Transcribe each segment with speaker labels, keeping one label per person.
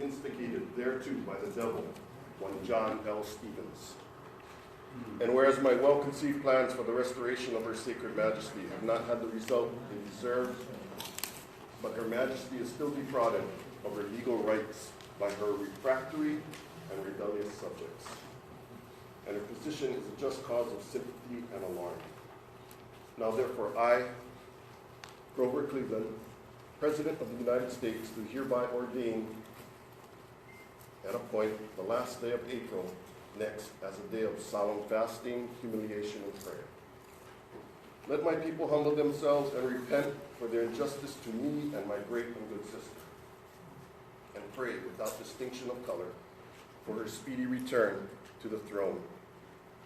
Speaker 1: instigated thereto by the devil, one John L. Stevens. And whereas my well-conceived plans for the restoration of her sacred majesty have not had the result they deserved, but her majesty is still defrauded of her legal rights by her refractory and rebellious subjects. And her position is a just cause of sympathy and alarm. Now therefore I, Grover Cleveland, President of the United States, do hereby ordain and appoint the last day of April next as a day of solemn fasting, humiliation, and prayer. Let my people humble themselves and repent for their injustice to me and my great and good sister, and pray without distinction of color for her speedy return to the throne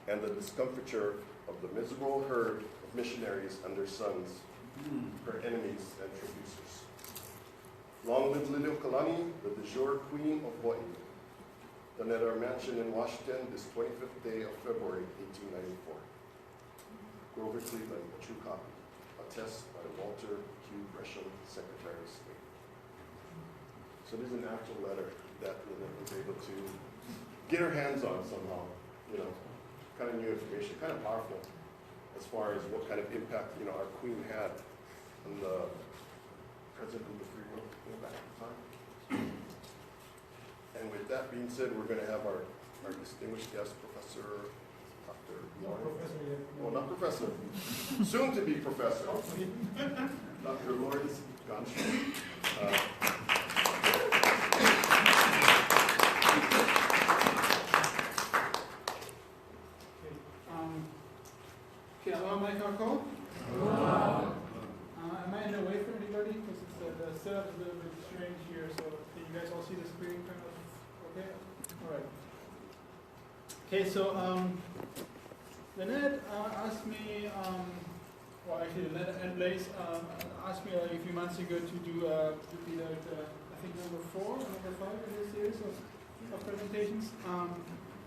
Speaker 1: and the discomfiture of the miserable herd of missionaries and their sons, her enemies and traducers. Long live Liliuokalani, the de jure Queen of Hawaii, done at our mansion in Washington this 25th day of February, 1894. Grover Cleveland, a true copy, attest by Walter Q. Gresham, Secretary of State. So this is an actual letter that Lynette was able to get her hands on somehow, kind of new information, kind of powerful as far as what kind of impact, our Queen had on the President of the Free World back at the time. And with that being said, we're going to have our distinguished guest, Professor Dr. Lorenz. Well, not professor. Soon to be professor. Dr. Lorenz Gonschor.
Speaker 2: Hello, Mike Arco. Am I in the way for anybody? Because the setup is a little bit strange here, so can you guys all see the screen kind of okay? All right. Okay, so Lynette asked me, Lynette and Blaise asked me like a few months ago to do be the I think number 4 or number 5 in this series of presentations,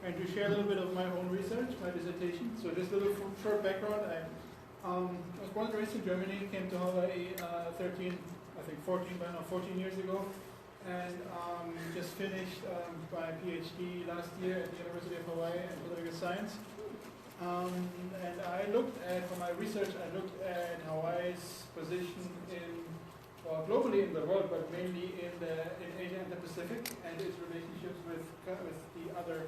Speaker 2: and to share a little bit of my own research, my dissertation. So just a little short background. I was born and raised in Germany, came to Hawaii 14 years ago, and just finished my PhD last year at the University of Hawaii in political science. And I looked at, for my research, I looked at Hawaii's position globally in the world, but mainly in Asia and the Pacific, and its relationships with the other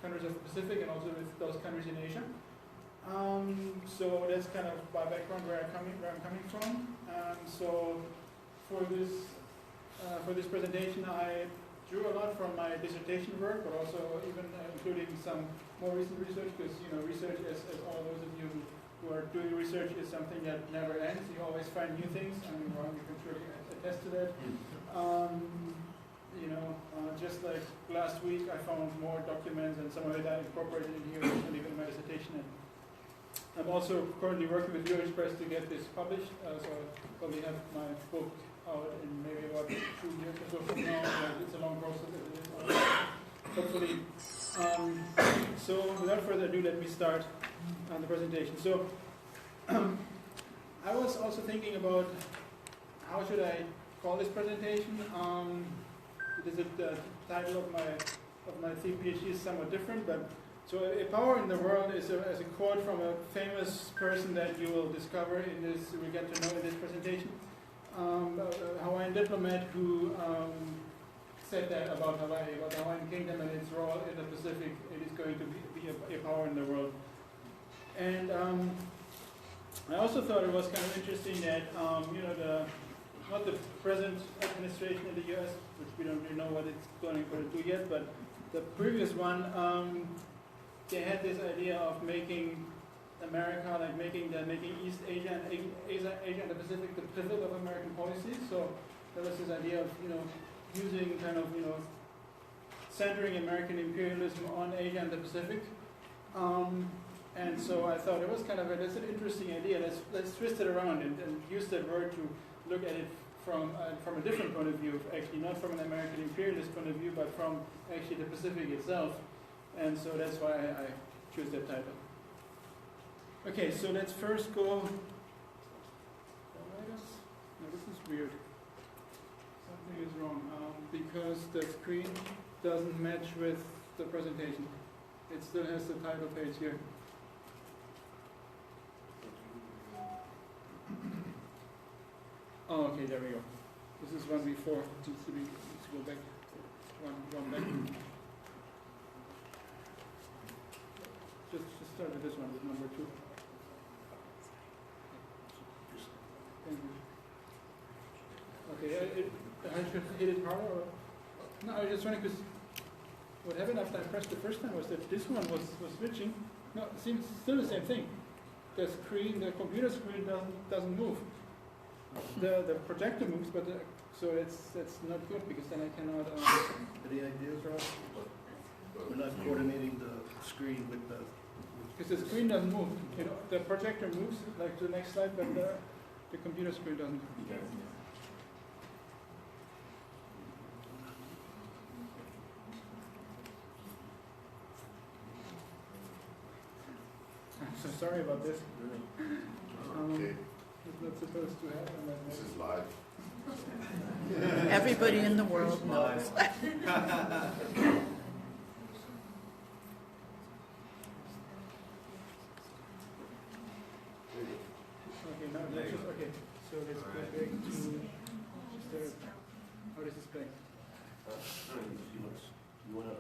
Speaker 2: countries of the Pacific and also with those countries in Asia. So that's kind of my background, where I'm coming from. So for this presentation, I drew a lot from my dissertation work, but also even including some more recent research, because research, as all those of you who are doing research, is something that never ends. You always find new things. I mean, Ron, you can surely attest to that. Just like last week, I found more documents, and some of it I incorporated in here, and even my dissertation. And I'm also currently working with US Press to get this published, so I'll probably have my book out in maybe about 2 years or so from now. It's a long process, hopefully. So without further ado, let me start on the presentation. So I was also thinking about how should I call this presentation. The title of my PhD is somewhat different, but so a power in the world is a quote from a famous person that you will discover in this, we get to know in this presentation, a Hawaiian diplomat who said that about Hawaii, about the Hawaiian Kingdom and its role in the Pacific. It is going to be a power in the world. And I also thought it was kind of interesting that not the present administration in the U.S., which we don't really know what it's going to do yet, but the previous one, they had this idea of making America, like making East Asia and the Pacific the pivot of American policy. So there was this idea of using kind of centering American imperialism on Asia and the Pacific. And so I thought it was kind of that's an interesting idea. Let's twist it around and use that word to look at it from a different point of view, actually not from an American imperialist point of view, but from actually the Pacific itself. And so that's why I choose that title. Okay, so let's first go. No, this is weird. something is wrong, because the screen doesn't match with the presentation. It still has the title page here. Oh, okay, there we go. This is one before. Needs to go back. One back. Just start with this one, with number 2. Thank you. Okay, I should hit it harder or? No, I was just wondering because what happened after I pressed the first time was that this one was switching. No, it seems still the same thing. The screen, the computer screen doesn't move. The projector moves, but so it's not good because then I cannot.
Speaker 3: Any ideas, Rob? We're not coordinating the screen with the.
Speaker 2: Because the screen doesn't move. You know, the projector moves like to the next slide, but the computer screen doesn't. I'm so sorry about this.
Speaker 1: Okay,
Speaker 2: It's not supposed to happen like
Speaker 1: this
Speaker 2: this.
Speaker 1: is live.
Speaker 4: Everybody in the world knows.
Speaker 2: Okay, now let's just, okay, so let's go back to just how does this play?
Speaker 5: You want to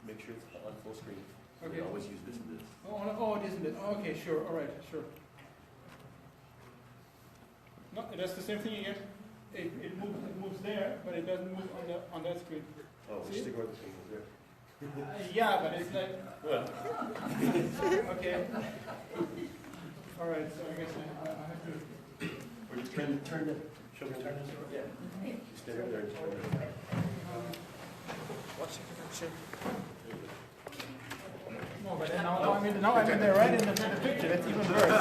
Speaker 5: make sure it's on full screen. You
Speaker 2: Okay.
Speaker 5: can always use this and this.
Speaker 2: Oh, it isn't it? Okay, sure, all right, sure. No, that's the same thing again. It moves there, but it doesn't move on that screen.
Speaker 5: Oh,
Speaker 2: See?
Speaker 5: just ignore the thing there.
Speaker 2: Yeah, but it's like
Speaker 5: Well,
Speaker 2: okay. All right, so I guess I have to.
Speaker 5: or just turn it. Show me turn this over. Yeah. Just stand right there and turn it.
Speaker 2: No, but then now I'm in there right in the picture. That's even worse.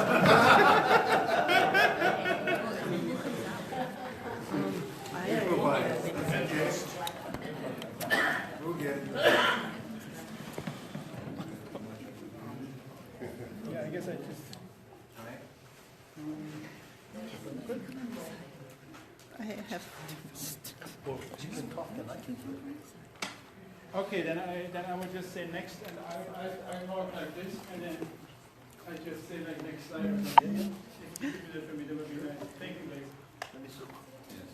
Speaker 2: Yeah, I guess I just.
Speaker 4: I have.
Speaker 2: Okay, then I would just say next, and I talk like this, and then I just say like next slide or something. If you do that for me, that would be right. Thank you, guys.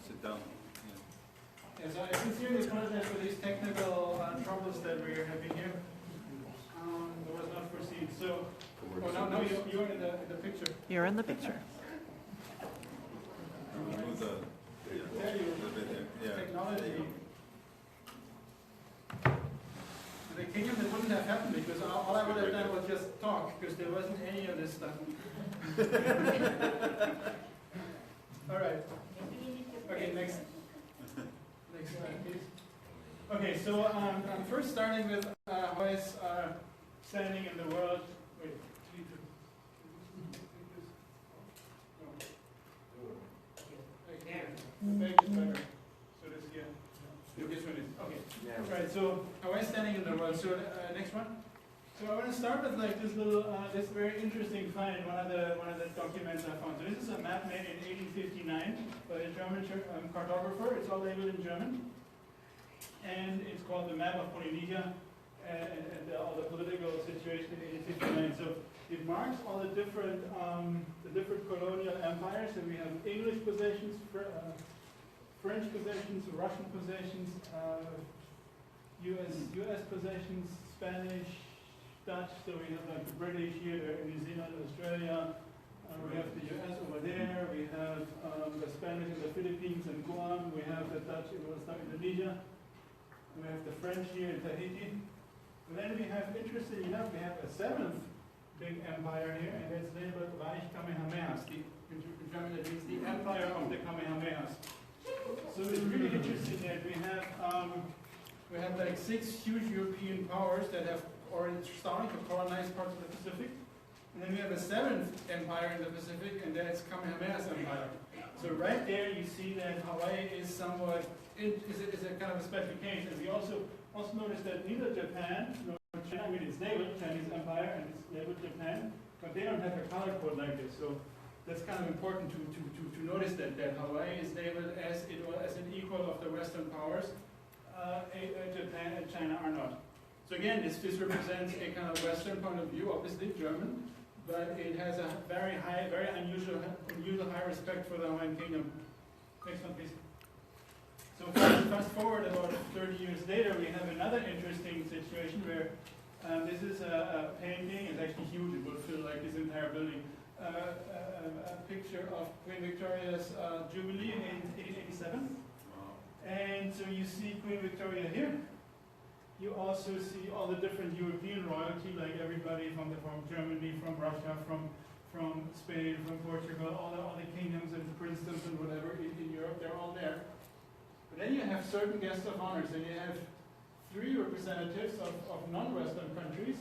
Speaker 6: Sit down.
Speaker 2: Yeah, so I sincerely apologize for these technical troubles that we're having here. That was not foreseen. So, now you're in the picture.
Speaker 4: You're in the picture.
Speaker 2: Tell you, technology. In the kingdom, it wouldn't have happened because all I would have done was just talk because there wasn't any of this stuff. All right. Okay, next slide, please. Okay, so I'm first starting with how is standing in the world. Wait, the page is better. So this here. This one is okay. Right. So how is standing in the world? So next one. So I want to start with like this little, this very interesting find. One of the documents I found. So this is a map made in 1859 by a German cartographer. It's all labeled in German, and it's called the Map of Polynesia and all the political situation in 1859. So it marks all the different colonial empires. So we have English possessions, French possessions, Russian possessions, U.S. possessions, Spanish, Dutch. So we have like the British here, New Zealand, Australia. We have the U.S. over there. We have the Spanish in the Philippines and Guam. We have the Dutch in Indonesia. We have the French here in Tahiti. And then we have, interestingly enough, we have a 7th big empire here, and it's labeled Reich Kamehamehas. In German, it means the empire of the Kamehamehas. So it's really interesting that we have like 6 huge European powers that have already started to colonize parts of the Pacific. And then we have a 7th empire in the Pacific, and that's Kamehameha's empire. So right there you see that Hawaii is somewhat, is a kind of a special case. And we also notice that neither Japan nor China, I mean it's labeled Chinese empire and it's labeled Japan, but they don't have a color code like this. So that's kind of important to notice that Hawaii is labeled as an equal of the Western powers. Japan and China are not. So again, this represents a kind of Western point of view, obviously German, but it has a very high, very unusual high respect for the Hawaiian Kingdom. Next one, please. So fast forward about 30 years later, we have another interesting situation where this is a painting. It's actually huge. It would fill like this entire building. A picture of Queen Victoria's Jubilee in 1887. And so you see Queen Victoria here. You also see all the different European royalty, like everybody from Germany, from Russia, from Spain, from Portugal, all the kingdoms and princedoms and whatever in Europe, they're all there. But then you have certain guests of honors, and you have 3 representatives of non-Western countries.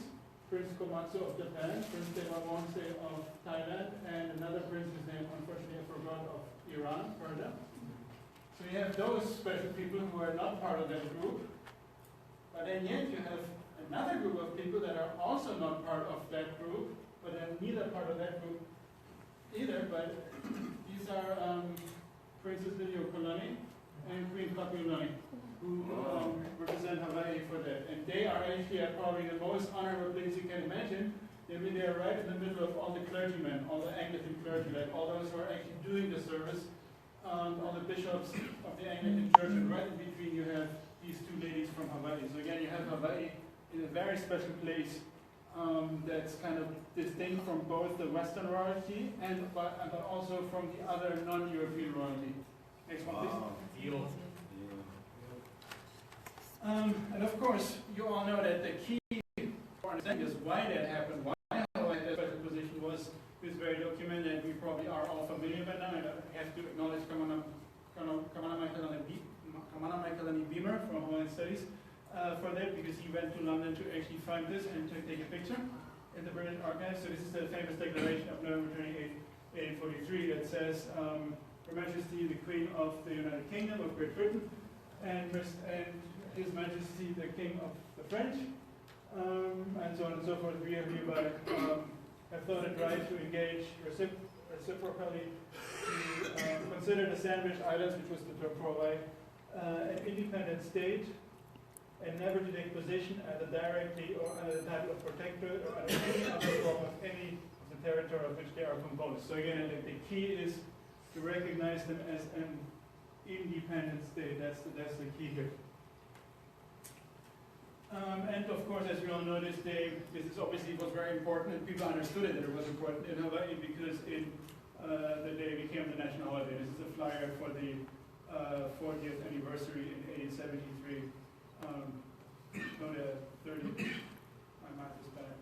Speaker 2: Prince Komatsu of Japan, Prince Demamonse of Thailand, and another prince, whose name unfortunately I forgot, of Iran, Persia. So you have those special people who are not part of that group, but then yet you have another group of people that are also not part of that group, but then neither part of that group either, but these are Princess Liliuokalani and Queen Kapiolani, who represent Hawaii for that. And they are actually probably the most honorable place you can imagine. They are right in the middle of all the clergymen, all the Anglican clergy, like all those who are actually doing the service, all the bishops of the Anglican Church, and right in between you have these 2 ladies from Hawaii. So again, you have Hawaii in a very special place that's kind of distinct from both the Western royalty but also from the other non-European royalty. Next one, please. And of course, you all know that the key for understanding is why that happened, why Hawaii had that special position was very documented. We probably are all familiar by now, and I have to acknowledge Kamana Michaelani Beamer from Hawaiian Studies for that, because he went to London to actually find this and to take a picture in the British Archives. So this is the famous declaration of November 28, 1843 that says, Her Majesty the Queen of the United Kingdom of Great Britain, and His Majesty the King of the French, and so on and so forth. We are hereby have thought it right to engage reciprocally to consider the Sandwich Islands, which was the term for Hawaii, an independent state, and never to take position either directly or under the title of protectorate or under any other form of any of the territory of which they are composed. So again, the key is to recognize them as an independent state. That's the key here. And of course, as we all know, this is obviously was very important, and people understood it that it was important in Hawaii because the day became the national holiday. This is a flyer for the 40th anniversary in 1873. No, the 30th. My math is bad.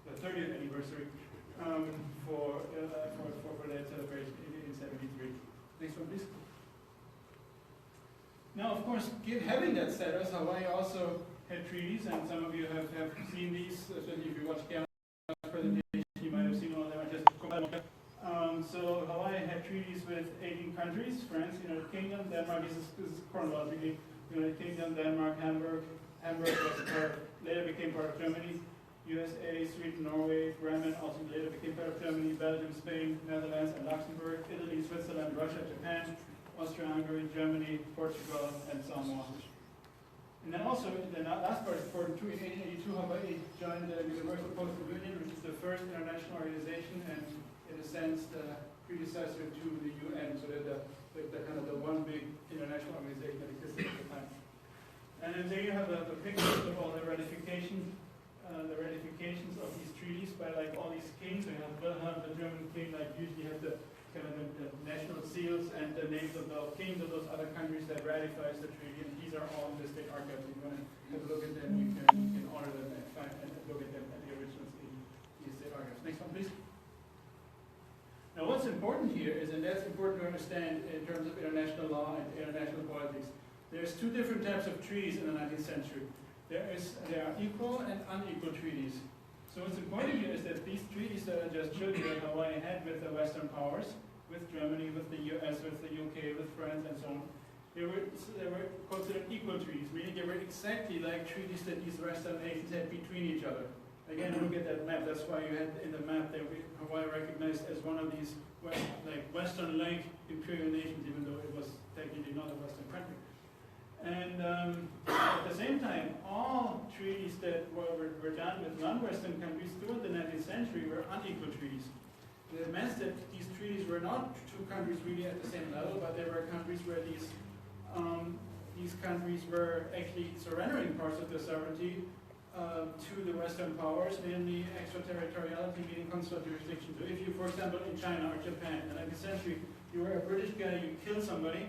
Speaker 2: The 30th anniversary for that celebration in 1873. Next one, please. Now, of course, having that status, Hawaii also had treaties, and some of you have seen these, especially if you watch Gallon's presentation, you might have seen all of them. So Hawaii had treaties with 18 countries: France, United Kingdom, Denmark. This is chronologically: United Kingdom, Denmark, Hamburg was later became part of Germany. USA, Sweden, Norway, Bremen also later became part of Germany. Belgium, Spain, Netherlands, and Luxembourg. Italy, Switzerland, Russia, Japan, Austria-Hungary, Germany, Portugal, and Samoa. And then also, the last part is important too. In 1882, Hawaii joined the Universal Postal Union, which is the first international organization, and in a sense, the predecessor to the UN, so that the kind of the one big international organization that existed at the time. And then there you have the pictures of all the ratifications of these treaties by like all these kings. So you have Wilhelm, the German king, like usually have the kind of the national seals and the names of the kings of those other countries that ratifies the treaty, and these are all in the state archives. If you want to have a look at them, you can honor them and find and look at them at the originals in the state archives. Next one, please. Now, what's important here is, and that's important to understand in terms of international law and international politics, there's 2 different types of treaties in the 19th century. There are equal and unequal treaties. So what's important here is that these treaties that I just showed you that Hawaii had with the Western powers, with Germany, with the US, with the UK, with France, and so on, they were considered equal treaties, meaning they were exactly like treaties that these Western nations had between each other. Again, look at that map. That's why you had in the map that Hawaii recognized as one of these Western Lake imperial nations, even though it was technically not a Western country. And at the same time, all treaties that were done with non-Western countries throughout the 19th century were unequal treaties. It meant that these treaties were not two countries really at the same level, but there were countries where these countries were actually surrendering parts of their sovereignty to the Western powers, namely extraterritoriality, meaning consular jurisdiction. So if you, for example, in China or Japan in the 19th century, you were a British guy, you killed somebody,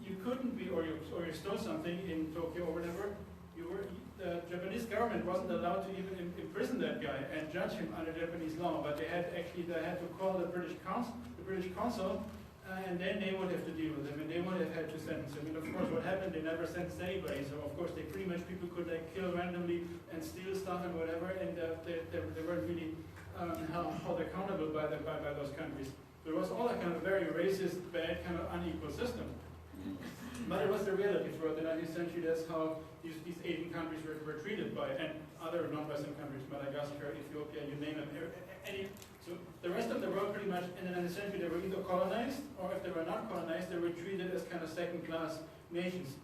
Speaker 2: you couldn't be, or you stole something in Tokyo or whatever, the Japanese government wasn't allowed to even imprison that guy and judge him under Japanese law, but they had to call the British consul, and then they would have to deal with him, and they would have had to sentence him. And of course, what happened, they never sentenced anybody, so of course, they pretty much, people could kill randomly and steal stuff and whatever, and they weren't really held accountable by those countries. So it was all a kind of very racist, bad, kind of unequal system. But it was the reality throughout the 19th century. That's how these Asian countries were treated by, and other non-Western countries, Madagascar, Ethiopia, you name them. So the rest of the world, pretty much in the 19th century, they were either colonized, or if they were not colonized, they were treated as kind of second-class nations.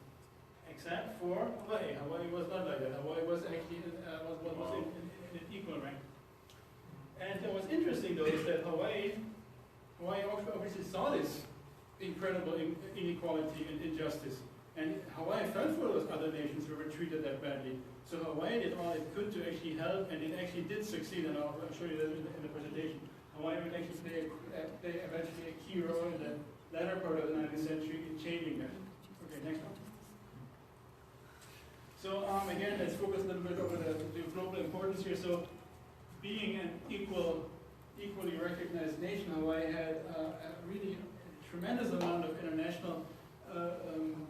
Speaker 2: Except for Hawaii. Hawaii was not like that. Hawaii was actually in an equal rank. And what's interesting, though, is that Hawaii obviously saw this incredible inequality and injustice. And Hawaii felt for those other nations who were treated that badly. So Hawaii did all it could to actually help, and it actually did succeed, and I'll show you that in the presentation. Hawaii would actually play eventually a key role in the latter part of the 19th century in changing that. Okay, next one. So again, let's focus a little bit over the global importance here. So being an equally recognized nation, Hawaii had a really tremendous amount of international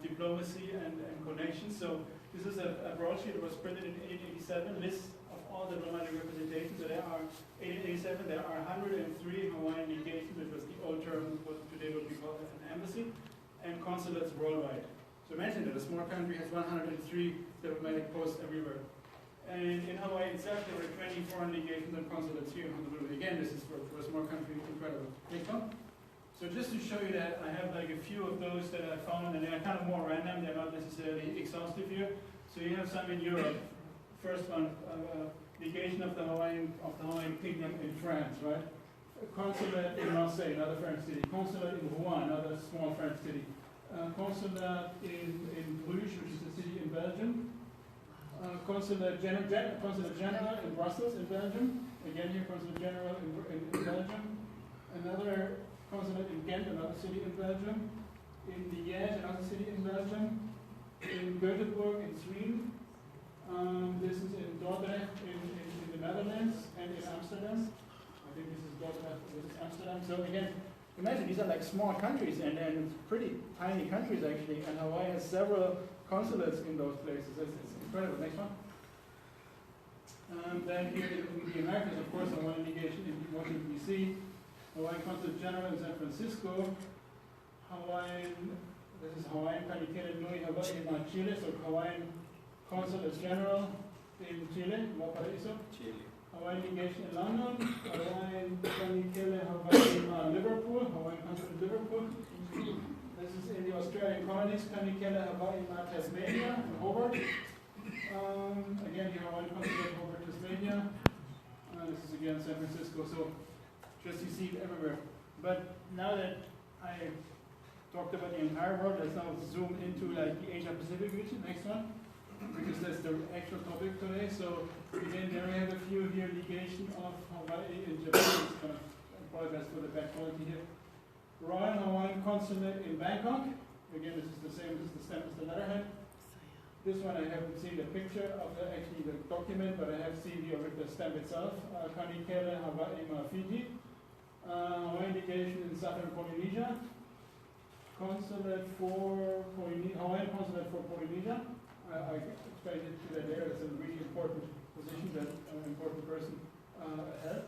Speaker 2: diplomacy and connections. So this is a broadsheet that was printed in 1887, lists of all the diplomatic representations. So there are 1887, there are 103 Hawaiian legations, which was the old term, what today would be called an embassy, and consulates worldwide. So imagine that a small country has 103 diplomatic posts everywhere. And in Hawaii itself, there were 20 foreign legations and consulates here in Honolulu. Again, this is for a small country incredible. Next one. So just to show you that, I have a few of those that I found, and they're kind of more random. They're not necessarily exhaustive here. So you have some in Europe. First one, legation of the Hawaiian Kingdom in France, right? A consulate in Marseille, another French city. Consulate in Rouen, another small French city. Consulate in Bruges, which is a city in Belgium. Consulate General in Brussels, in Belgium. Again here, Consulate General in Belgium. Another consulate in Ghent, another city in Belgium. In Liège, another city in Belgium. In Göteborg, in Sweden. This is in Dordrecht, in the Netherlands, and in Amsterdam. I think this is Dordrecht, this is Amsterdam. So again, imagine these are small countries, and pretty tiny countries actually, and Hawaii has several consulates in those places. It's incredible. Next one. Then here in the Americas, of course, Hawaiian legation in Washington, D.C., Hawaiian Consulate General in San Francisco, this is Hawaiian Kanikere Nui Hawaii in Chile, so Hawaiian Consulate General in Chile, Valparaiso.
Speaker 6: Chile.
Speaker 2: Hawaiian legation in London, Hawaiian Kanikere Hawaii in Liverpool, Hawaiian Consulate in Liverpool. This is in the Australian colonies, Kanikere Hawaii in Tasmania, in Hobart. Again, the Hawaiian Consulate in Hobart, Tasmania. This is again San Francisco, so just you see it everywhere. But now that I talked about the entire world, let's now zoom into the Asia Pacific region. Next one, because that's the actual topic today. So again, there we have a few here, legation of Hawaii in Japan. I apologize for the bad quality here. Royal Hawaiian Consulate in Bangkok. Again, this is the same as the stamp as the letterhead. This one I haven't seen the picture of the document, but I have seen the stamp itself. Kanikere Hawaii Fiji. Hawaiian legation in southern Polynesia. Consulate for Hawaiian Consulate for Polynesia. I explained it to that there. That's a really important position that an important person held.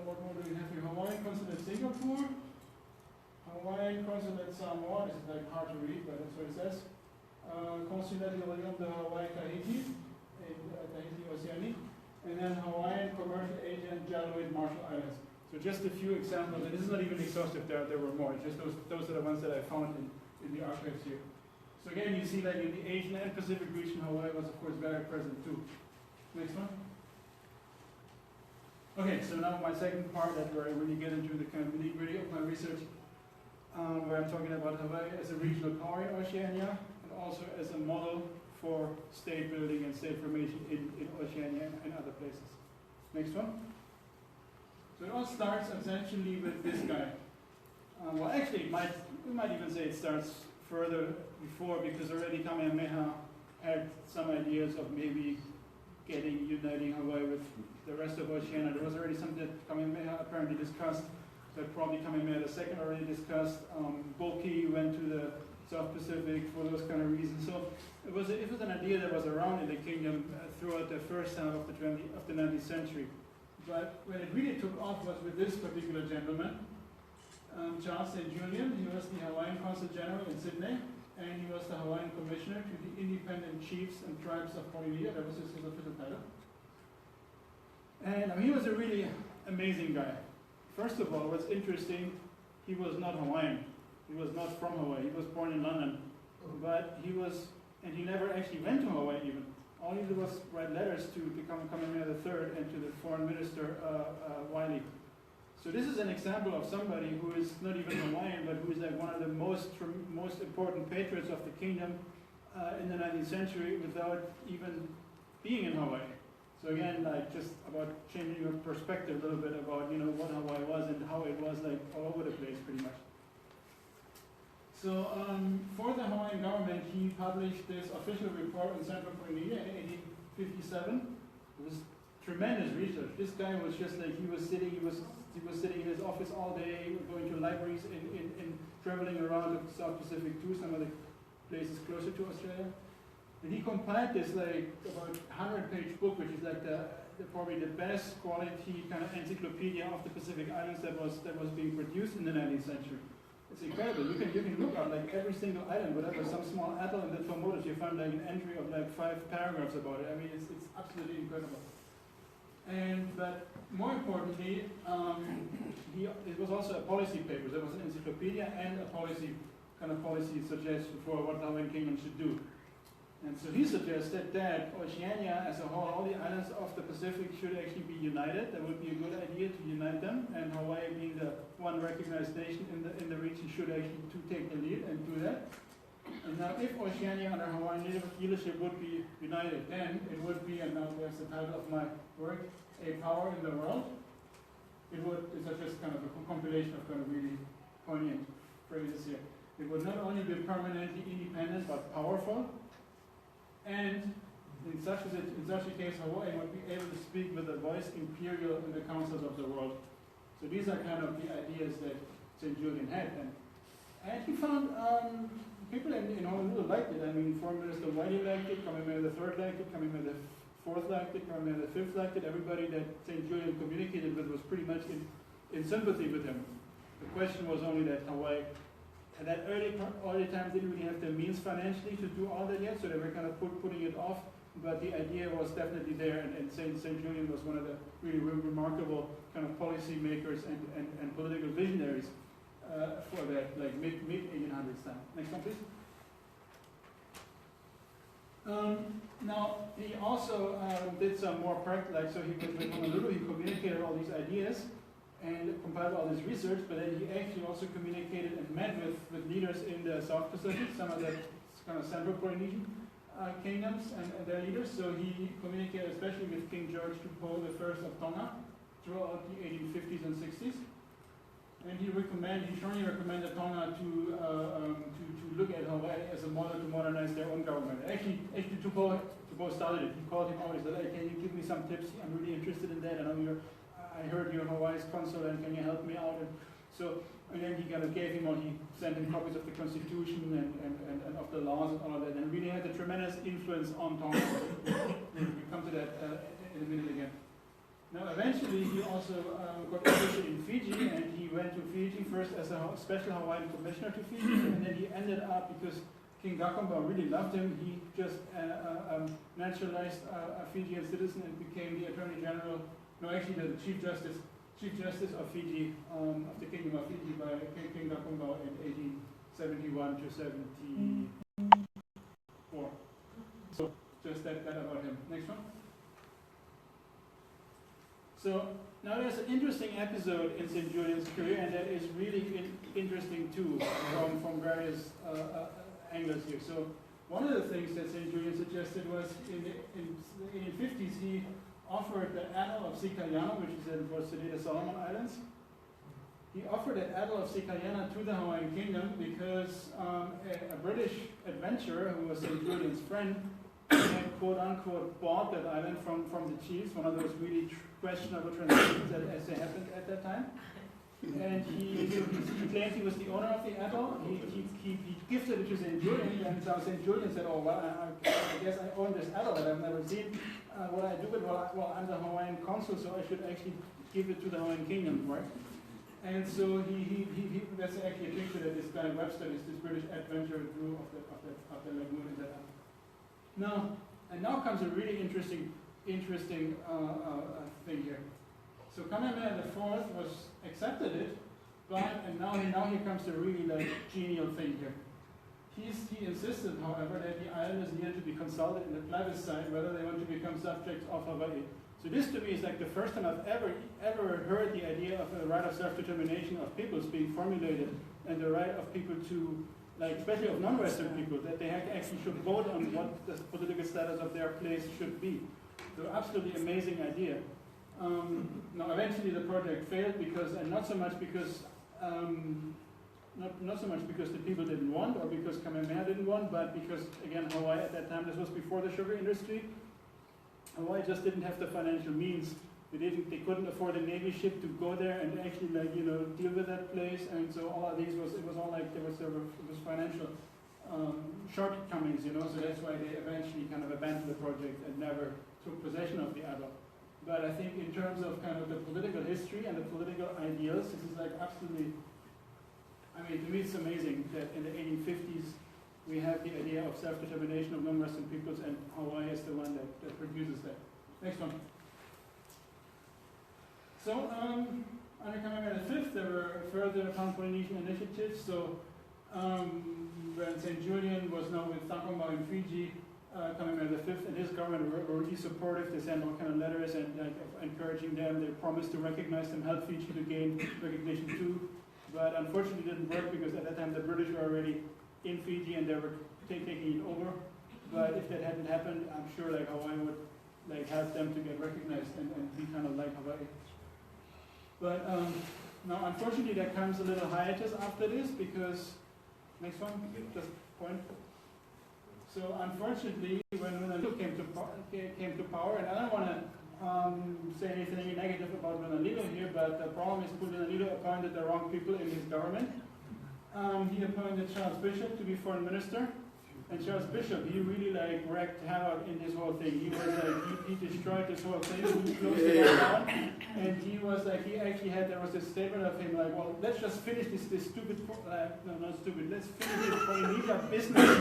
Speaker 2: What more do we have here? Hawaiian Consulate Singapore. Hawaiian Consulate Samoa. This is hard to read, but that's what it says. Consulate de Hawaii Tahiti in Tahiti, Oceania. and then Hawaiian commercial agent, Jalwid, Marshall Islands. So just a few examples, and this is not even exhaustive, there were more, just those are the ones that I found in the archives here. So again, you see like in the Asian and Pacific region, Hawaii was of course very present too. Next one. Okay, so now my second part, that where I really get into the kind of nitty-gritty of my research, where I'm talking about Hawaii as a regional power in Oceania, and also as a model for state building and state formation in Oceania and other places. Next one. So it all starts essentially with this guy. Well, actually, we might even say it starts further before, because already Kamehameha had some ideas of maybe uniting Hawaii with the rest of Oceania. There was already something that Kamehameha apparently discussed, that probably Kamehameha II already discussed. Bulki went to the South Pacific for those kind of reasons. So it was an idea that was around in the kingdom throughout the first half of the 19th century. But when it really took off was with this particular gentleman, Charles St. Julian. He was the Hawaiian Consul General in Sydney, and he was the Hawaiian Commissioner to the independent chiefs and tribes of Polynesia. That was his official title. And he was a really amazing guy. First of all, what's interesting, he was not Hawaiian. He was not from Hawaii. He was born in London. But he never actually went to Hawaii even. All he did was write letters to Kamehameha III and to the foreign minister, Wiley. So this is an example of somebody who is not even Hawaiian, but who is like one of the most important patriots of the kingdom in the 19th century without even being in Hawaii. So again, like just about changing your perspective a little bit about what Hawaii was and how it was like all over the place pretty much. So for the Hawaiian government, he published this official report on Central Polynesia in 1857. It was tremendous research. This guy was just like he was sitting in his office all day, going to libraries and traveling around the South Pacific too, some of the places closer to Australia. And he compiled this like about 100-page book, which is like probably the best quality kind of encyclopedia of the Pacific Islands that was being produced in the 19th century. It's incredible. You can look up like every single island, whatever, some small atoll in the Tuamotus, you find like an entry of like 5 paragraphs about it. I mean, it's absolutely incredible. But more importantly, it was also a policy paper. There was an encyclopedia and a policy suggestion for what the Hawaiian Kingdom should do. And so he suggested that Oceania as a whole, all the islands of the Pacific should actually be united. That would be a good idea to unite them, and Hawaii being the one recognized nation in the region should actually take the lead and do that. And now if Oceania under Hawaiian leadership would be united, then it would be, and now there's the title of my work, a power in the world. It's just kind of a compilation of kind of really poignant phrases here. It would not only be permanently independent, but powerful. And in such a case, Hawaii would be able to speak with a voice imperial in the councils of the world. So these are kind of the ideas that St. Julian had. And he found people in Honolulu liked it. I mean, Foreign Minister Wiley liked it, Kamehameha III liked it, Kamehameha IV liked it, Kamehameha V liked it. Everybody that St. Julian communicated with was pretty much in sympathy with him. The question was only that Hawaii, at that early time, didn't really have the means financially to do all that yet, so they were kind of putting it off. But the idea was definitely there, and St. Julian was one of the really remarkable kind of policy makers and political visionaries for that, like mid-1800s time. Next one, please. Now, he also did some more practical, so he went to Honolulu, he communicated all these ideas and compiled all this research, but then he actually also communicated and met with leaders in the South Pacific, some of the kind of Central Polynesian kingdoms and their leaders. So he communicated especially with King George II of Tonga throughout the 1850s and 60s. And he strongly recommended Tonga to look at Hawaii as a model to modernize their own government. Actually Tupou started it. He called him out. He said, "Hey, can you give me some tips? I'm really interested in that. I heard you're Hawaii's consul, and can you help me out?" And then he kind of gave him, or he sent him copies of the Constitution and of the laws and all of that, and really had a tremendous influence on Tonga. We'll come to that in a minute again. Now, eventually, he also got positioned in Fiji, and he went to Fiji first as a special Hawaiian commissioner to Fiji, and then he ended up, because King Dakomba really loved him. He just naturalized a Fijian citizen and became the Attorney General, no, actually the Chief Justice of Fiji, of the Kingdom of Fiji by King Dakomba in 1871 to 74. So just that about him. Next one. So now there's an interesting episode in St. Julian's career, and that is really interesting too, from various angles here. So one of the things that St. Julian suggested was in the 1850s he offered the Atoll of Sikayana, which is in what's today the Solomon Islands. He offered the Atoll of Sikayana to the Hawaiian Kingdom because a British adventurer who was St. Julian's friend had quote-unquote bought that island from the chiefs, one of those really questionable transactions as they happened at that time. And he claimed he was the owner of the atoll. He gifted it to St. Julian, and so St. Julian said, oh, well, I guess I own this atoll that I've never seen. What I do with it, well, I'm the Hawaiian consul, so I should actually give it to the Hawaiian Kingdom, right? And so that's actually a picture that this guy Webster, this British adventurer, drew of the lagoon in that atoll. Now comes a really interesting thing here. So Kamehameha IV was accepted it, and now here comes the really genial thing here. He insisted, however, that the islanders needed to be consulted in the plebiscite whether they want to become subjects of Hawaii. So this to me is like the first time I've ever heard the idea of the right of self-determination of peoples being formulated, and the right of people to, especially of non-Western people, that they actually should vote on what the political status of their place should be. So absolutely amazing idea. Now eventually the project failed because, and not so much because the people didn't want or because Kamehameha didn't want, but because again Hawaii at that time, this was before the sugar industry, Hawaii just didn't have the financial means. They couldn't afford a Navy ship to go there and actually deal with that place, and so all of these it was all like there was financial shortcomings, so that's why they eventually kind of abandoned the project and never took possession of the atoll. But I think in terms of kind of the political history and the political ideals, this is absolutely, to me it's amazing that in the 1850s we have the idea of self-determination of non-Western peoples, and Hawaii is the one that produces that. Next one. So, under Kamehameha V, there were further pan-Polynesian initiatives. So, when St. Julian was now with Dakomba in Fiji, Kamehameha V and his government were really supportive. They sent all kind of letters and encouraging them. They promised to recognize them, help Fiji to gain recognition too. But unfortunately, it didn't work because at that time the British were already in Fiji and they were taking it over. But if that hadn't happened, I'm sure Hawaii would help them to get recognized and be kind of like Hawaii. But now, unfortunately, there comes a little hiatus after this because, next one, just point. So, unfortunately, when Lunalilo came to power, and I don't want to say anything negative about Lunalilo here, but the problem is Lunalilo appointed the wrong people in his government. He appointed Charles Bishop to be foreign minister. And Charles Bishop, he really wreaked havoc in this whole thing. He was he destroyed this whole thing. He closed it all down. And he was he actually had, there was this statement of him well, let's just finish this stupid, let's finish this Polynesia business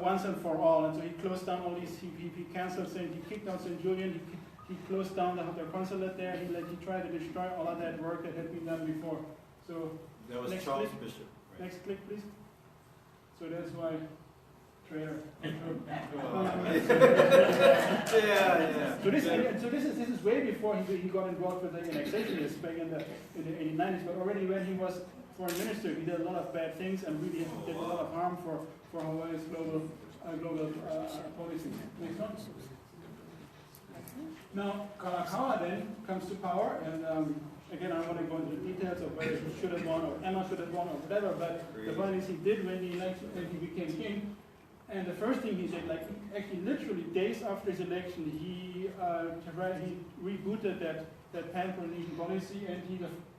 Speaker 2: once and for all. And so he closed down all these, he canceled he kicked out St. Julian, he closed down their consulate there. He tried to destroy all of that work that had been done before. So
Speaker 6: that was
Speaker 2: next
Speaker 6: Charles
Speaker 2: click.
Speaker 6: Bishop. Right?
Speaker 2: Next click, please. So that's why. Traitor.
Speaker 6: Yeah.
Speaker 2: So this is way before he got involved with the annexationists back in the 1890s. But already when he was foreign minister, he did a lot of bad things and really did a lot of harm for Hawaii's global policy. Next one. Now Kalakaua then comes to power, and again I don't want to go into details of whether he should have won or Emma should have won or whatever. But the point is he did win the election and he became king. And the first thing he did, actually literally days after his election, he rebooted that pan-Polynesian policy, and he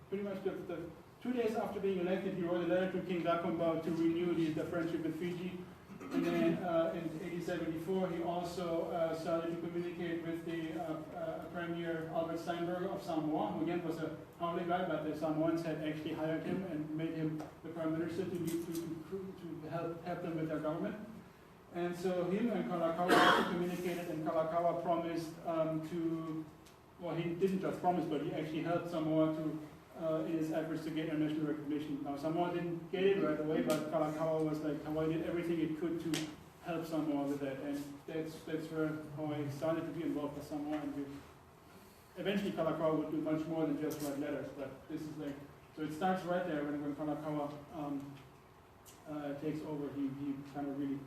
Speaker 2: pretty much the 2 days after being elected, he wrote a letter to King Dakomba to renew the friendship with Fiji. And then in 1874, he also started to communicate with the Premier Albert Steinberger of Samoa, who again was a Maile guy, but the Samoans had actually hired him and made him the Prime Minister to help them with their government. And so him and Kalakaua also communicated, and Kalakaua promised well, he didn't just promise, but he actually helped Samoa to in his efforts to get international recognition. Now, Samoa didn't get it right away, but Kalakaua was like, Hawaii did everything it could to help Samoa with that, and that's where Hawaii started to be involved with Samoa, and eventually Kalakaua would do much more than just write letters, but this is like, so it starts right there when Kalakaua takes over. He kind of really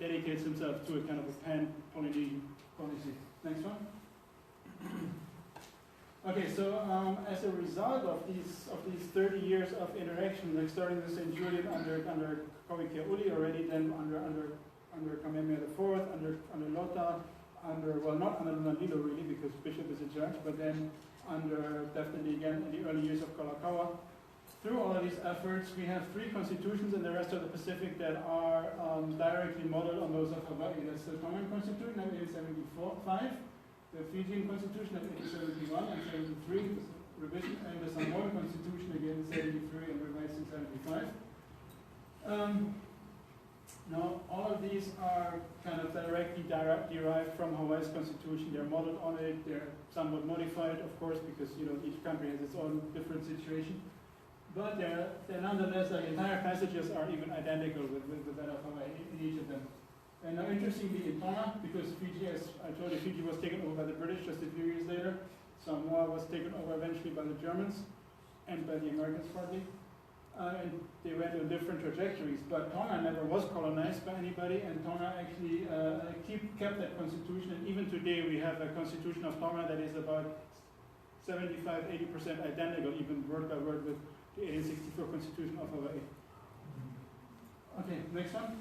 Speaker 2: dedicates himself to a kind of a pan-Polynesian policy. Next one. Okay, so as a result of these 30 years of interaction, like starting with St. Julian under Kauikeauli already, then under Kamehameha IV, under Lota, well, not under Lunalilo really, because Bishop is a judge, but then under, definitely again, in the early years of Kalakaua. Through all of these efforts, we have 3 constitutions in the rest of the Pacific that are directly modeled on those of Hawaii. That's the Tongan Constitution of 1875, the Fijian Constitution of 1871 and 73, revision, and the Samoan Constitution again in 73 and revised in 75. Now, all of these are kind of directly derived from Hawaii's constitution. They're modeled on it. They're somewhat modified, of course, because each country has its own different situation. But they're nonetheless, the entire passages are even identical with that of Hawaii in each of them. And now, interestingly, in Tonga, because Fiji, as I told you, Fiji was taken over by the British just a few years later. Samoa was taken over eventually by the Germans and by the Americans partly. And they went on different trajectories, but Tonga never was colonized by anybody, and Tonga actually kept that constitution, and even today we have a constitution of Tonga that is about 75–80% identical, even word by word, with the 1864 constitution of Hawaii. Okay, next one.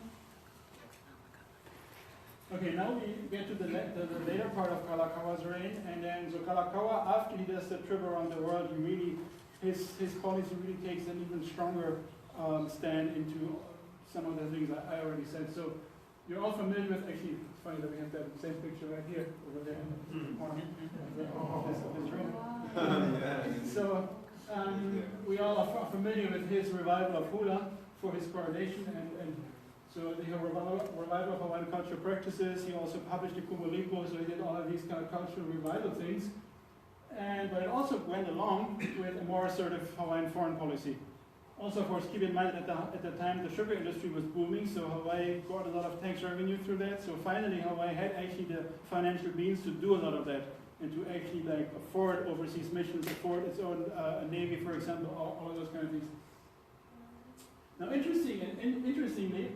Speaker 2: Okay, now we get to the later part of Kalakaua's reign, and then so Kalakaua, after he does the trip around the world, he really his policy really takes an even stronger stand into some of the things I already said. So you're all familiar with, actually, it's funny that we have that same picture right here, over there in the corner of this room. So we all are familiar with his revival of hula for his coronation, and so the revival of Hawaiian cultural practices. He also published the Kumulipo, so he did all of these kind of cultural revival things. But it also went along with a more assertive Hawaiian foreign policy. Also, of course, keep in mind that at the time the sugar industry was booming, so Hawaii got a lot of tax revenue through that. So finally, Hawaii had actually the financial means to do a lot of that and to actually afford overseas missions, afford its own navy, for example, all of those kind of things. Now, interestingly,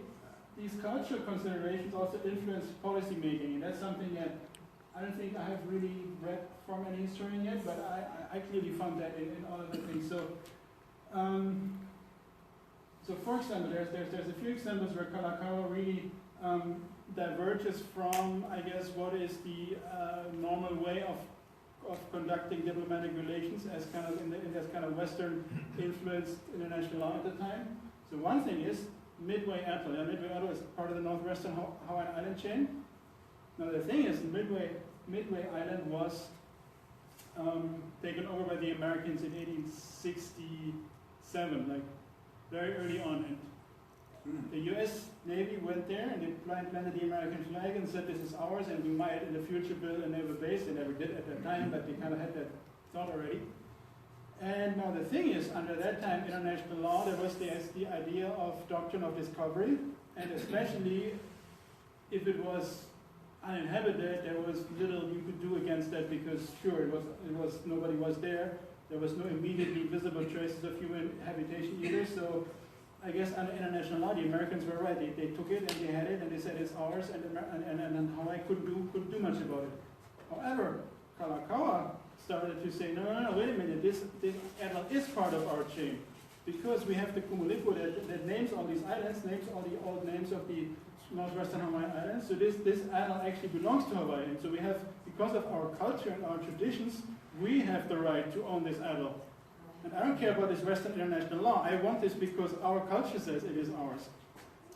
Speaker 2: these cultural considerations also influence policy making, and that's something that I don't think I have really read from any historian yet, but I clearly found that in all of the things. So, so for example, there's a few examples where Kalakaua really diverges from, I guess, what is the normal way of conducting diplomatic relations as kind of in this kind of Western influenced international law at the time. So one thing is Midway Atoll. Yeah, Midway Atoll is part of the northwestern Hawaiian island chain. Now the thing is, Midway Island was taken over by the Americans in 1867, like very early on. And the U.S. Navy went there and they planted the American flag and said, "This is ours, and we might in the future build a naval base." They never did at that time, but they kind of had that thought already. And now the thing is, under that time, international law, there was the idea of doctrine of discovery, and especially if it was uninhabited, there was little you could do against that, because sure, it was nobody was there. There was no immediately visible traces of human habitation either. So I guess under international law, the Americans were right. They took it and they had it and they said it's ours, and Hawaii couldn't do much about it. However, Kalakaua started to say, no, wait a minute, this atoll is part of our chain, because we have the Kumulipo that names all these islands, names all the old names of the northwestern Hawaiian islands. So this atoll actually belongs to Hawaii, and so we have, because of our culture and our traditions, we have the right to own this atoll. And I don't care about this Western international law. I want this because our culture says it is ours.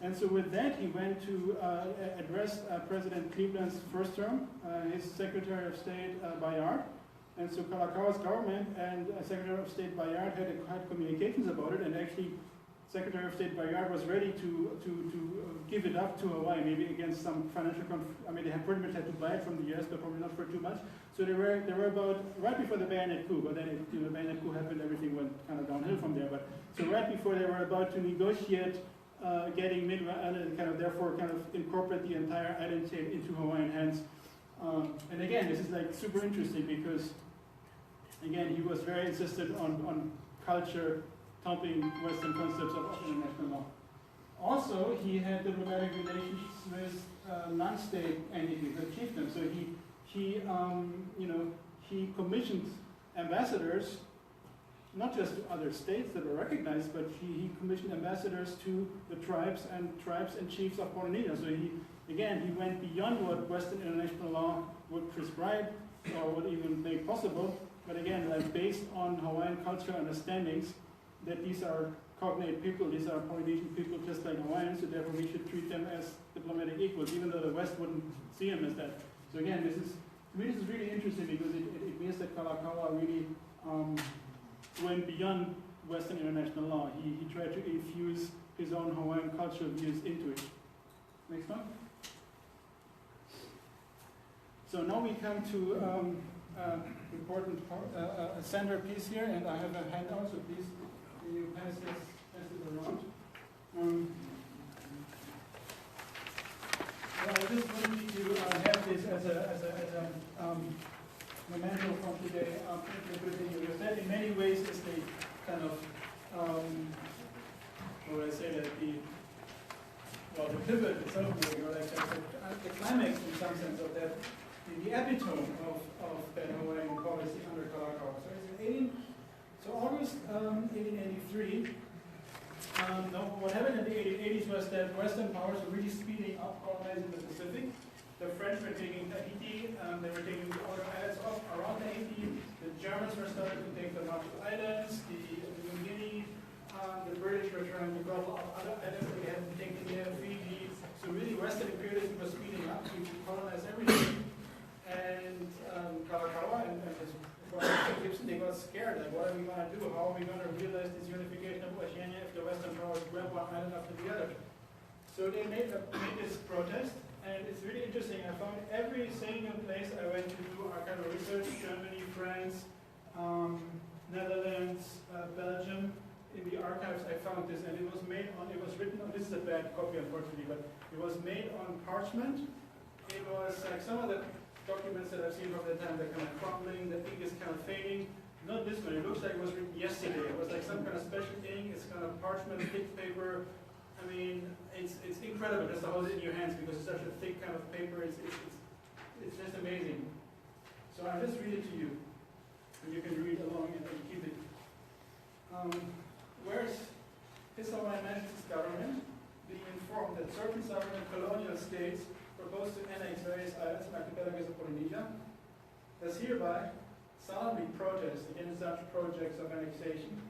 Speaker 2: And so with that, he went to address President Cleveland's first term, his Secretary of State, Bayard. And so Kalakawa's government and Secretary of State Bayard had communications about it, and actually Secretary of State Bayard was ready to give it up to Hawaii, maybe against some financial, I mean, they had pretty much had to buy it from the US, but probably not for too much. So they were about, right before the bayonet coup, but then the bayonet coup happened, everything went kind of downhill from there. But so right before they were about to negotiate getting Midway Island and kind of incorporate the entire island chain into Hawaiian hands. And again, this is like super interesting because, again, he was very insistent on culture topping Western concepts of international law. Also, he had diplomatic relations with non-state entities, the chieftains. So he commissioned ambassadors, not just to other states that were recognized, but he commissioned ambassadors to the tribes and chiefs of Polynesia. So he went beyond what Western international law would prescribe or would even make possible. But again, like based on Hawaiian cultural understandings, that these are cognate people, these are Polynesian people just like Hawaiians, so therefore we should treat them as diplomatic equals, even though the West wouldn't see them as that. So again, this is really interesting because it means that Kalakaua really went beyond Western international law. He tried to infuse his own Hawaiian cultural views into it. Next one. So now we come to important part, a centerpiece here, and I have a handout, so please can you pass it around. I just wanted to have this as a memento from today, because that in many ways is the kind of, what would I say, that the pivot itself, or like the climax in some sense of that, the epitome of that Hawaiian policy under Kalakaua. So it's August 1883. What happened in the 1880s was that Western powers were really speeding up colonizing the Pacific. The French were taking Tahiti, they were taking the outer islands off around Tahiti. The Germans were starting to take the Marshall Islands, the New Guinea. The British were trying to gobble up other islands that they hadn't taken yet, Fiji. So really Western imperialism was speeding up to colonize everything. And Kalakaua and Gibson, they got scared. Like, what are we going to do? How are we going to realize this unification of Oceania if the Western powers grab one island after the other? So they made this protest, and it's really interesting. I found every single place I went to do our kind of research, Germany, France, Netherlands, Belgium, in the archives I found this, and it was written on, this is a bad copy unfortunately, but it was made on parchment. It was like some of the documents that I've seen from that time, they're kind of crumbling, the ink is kind of fading. Not this one, it looks like it was written yesterday. It was like some kind of special ink, it's kind of parchment, thick paper. I mean, it's incredible just to hold it in your hands because it's such a thick kind of paper, it's just amazing. So I'll just read it to you, and you can read along and keep it. Whereas His Hawaiian Majesty's government, being informed that certain sovereign colonial states proposed to annex various islands and archipelagos of Polynesia, does hereby solemnly protest against such projects of annexation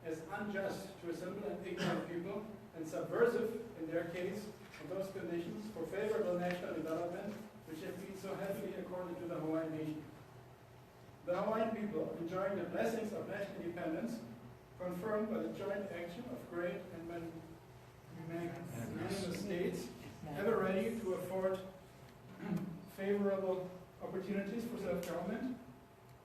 Speaker 2: as unjust to a simple and ignorant people and subversive, in their case, of those conditions for favorable national development which have been so heavily accorded to the Hawaiian nation. The Hawaiian people, enjoying the blessings of national independence, confirmed by the joint action of great and magnanimous states, ever ready to afford favorable opportunities for self-government,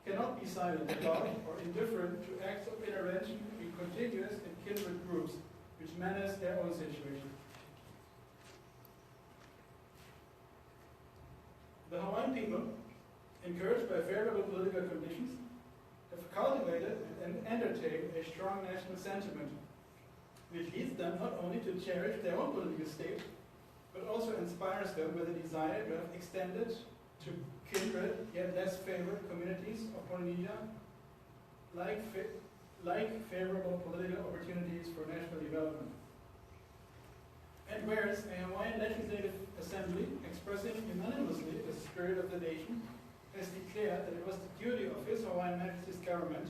Speaker 2: cannot be silent about or indifferent to acts of intervention in contiguous and kindred groups which menace their own situation. The Hawaiian people, encouraged by favorable political conditions, have cultivated and entertained a strong national sentiment, which leads them not only to cherish their own political state, but also inspires them with a desire to have extended to kindred yet less favored communities of Polynesia, like favorable political opportunities for national development. And whereas a Hawaiian Legislative Assembly, expressing unanimously the spirit of the nation, has declared that it was the duty of His Hawaiian Majesty's government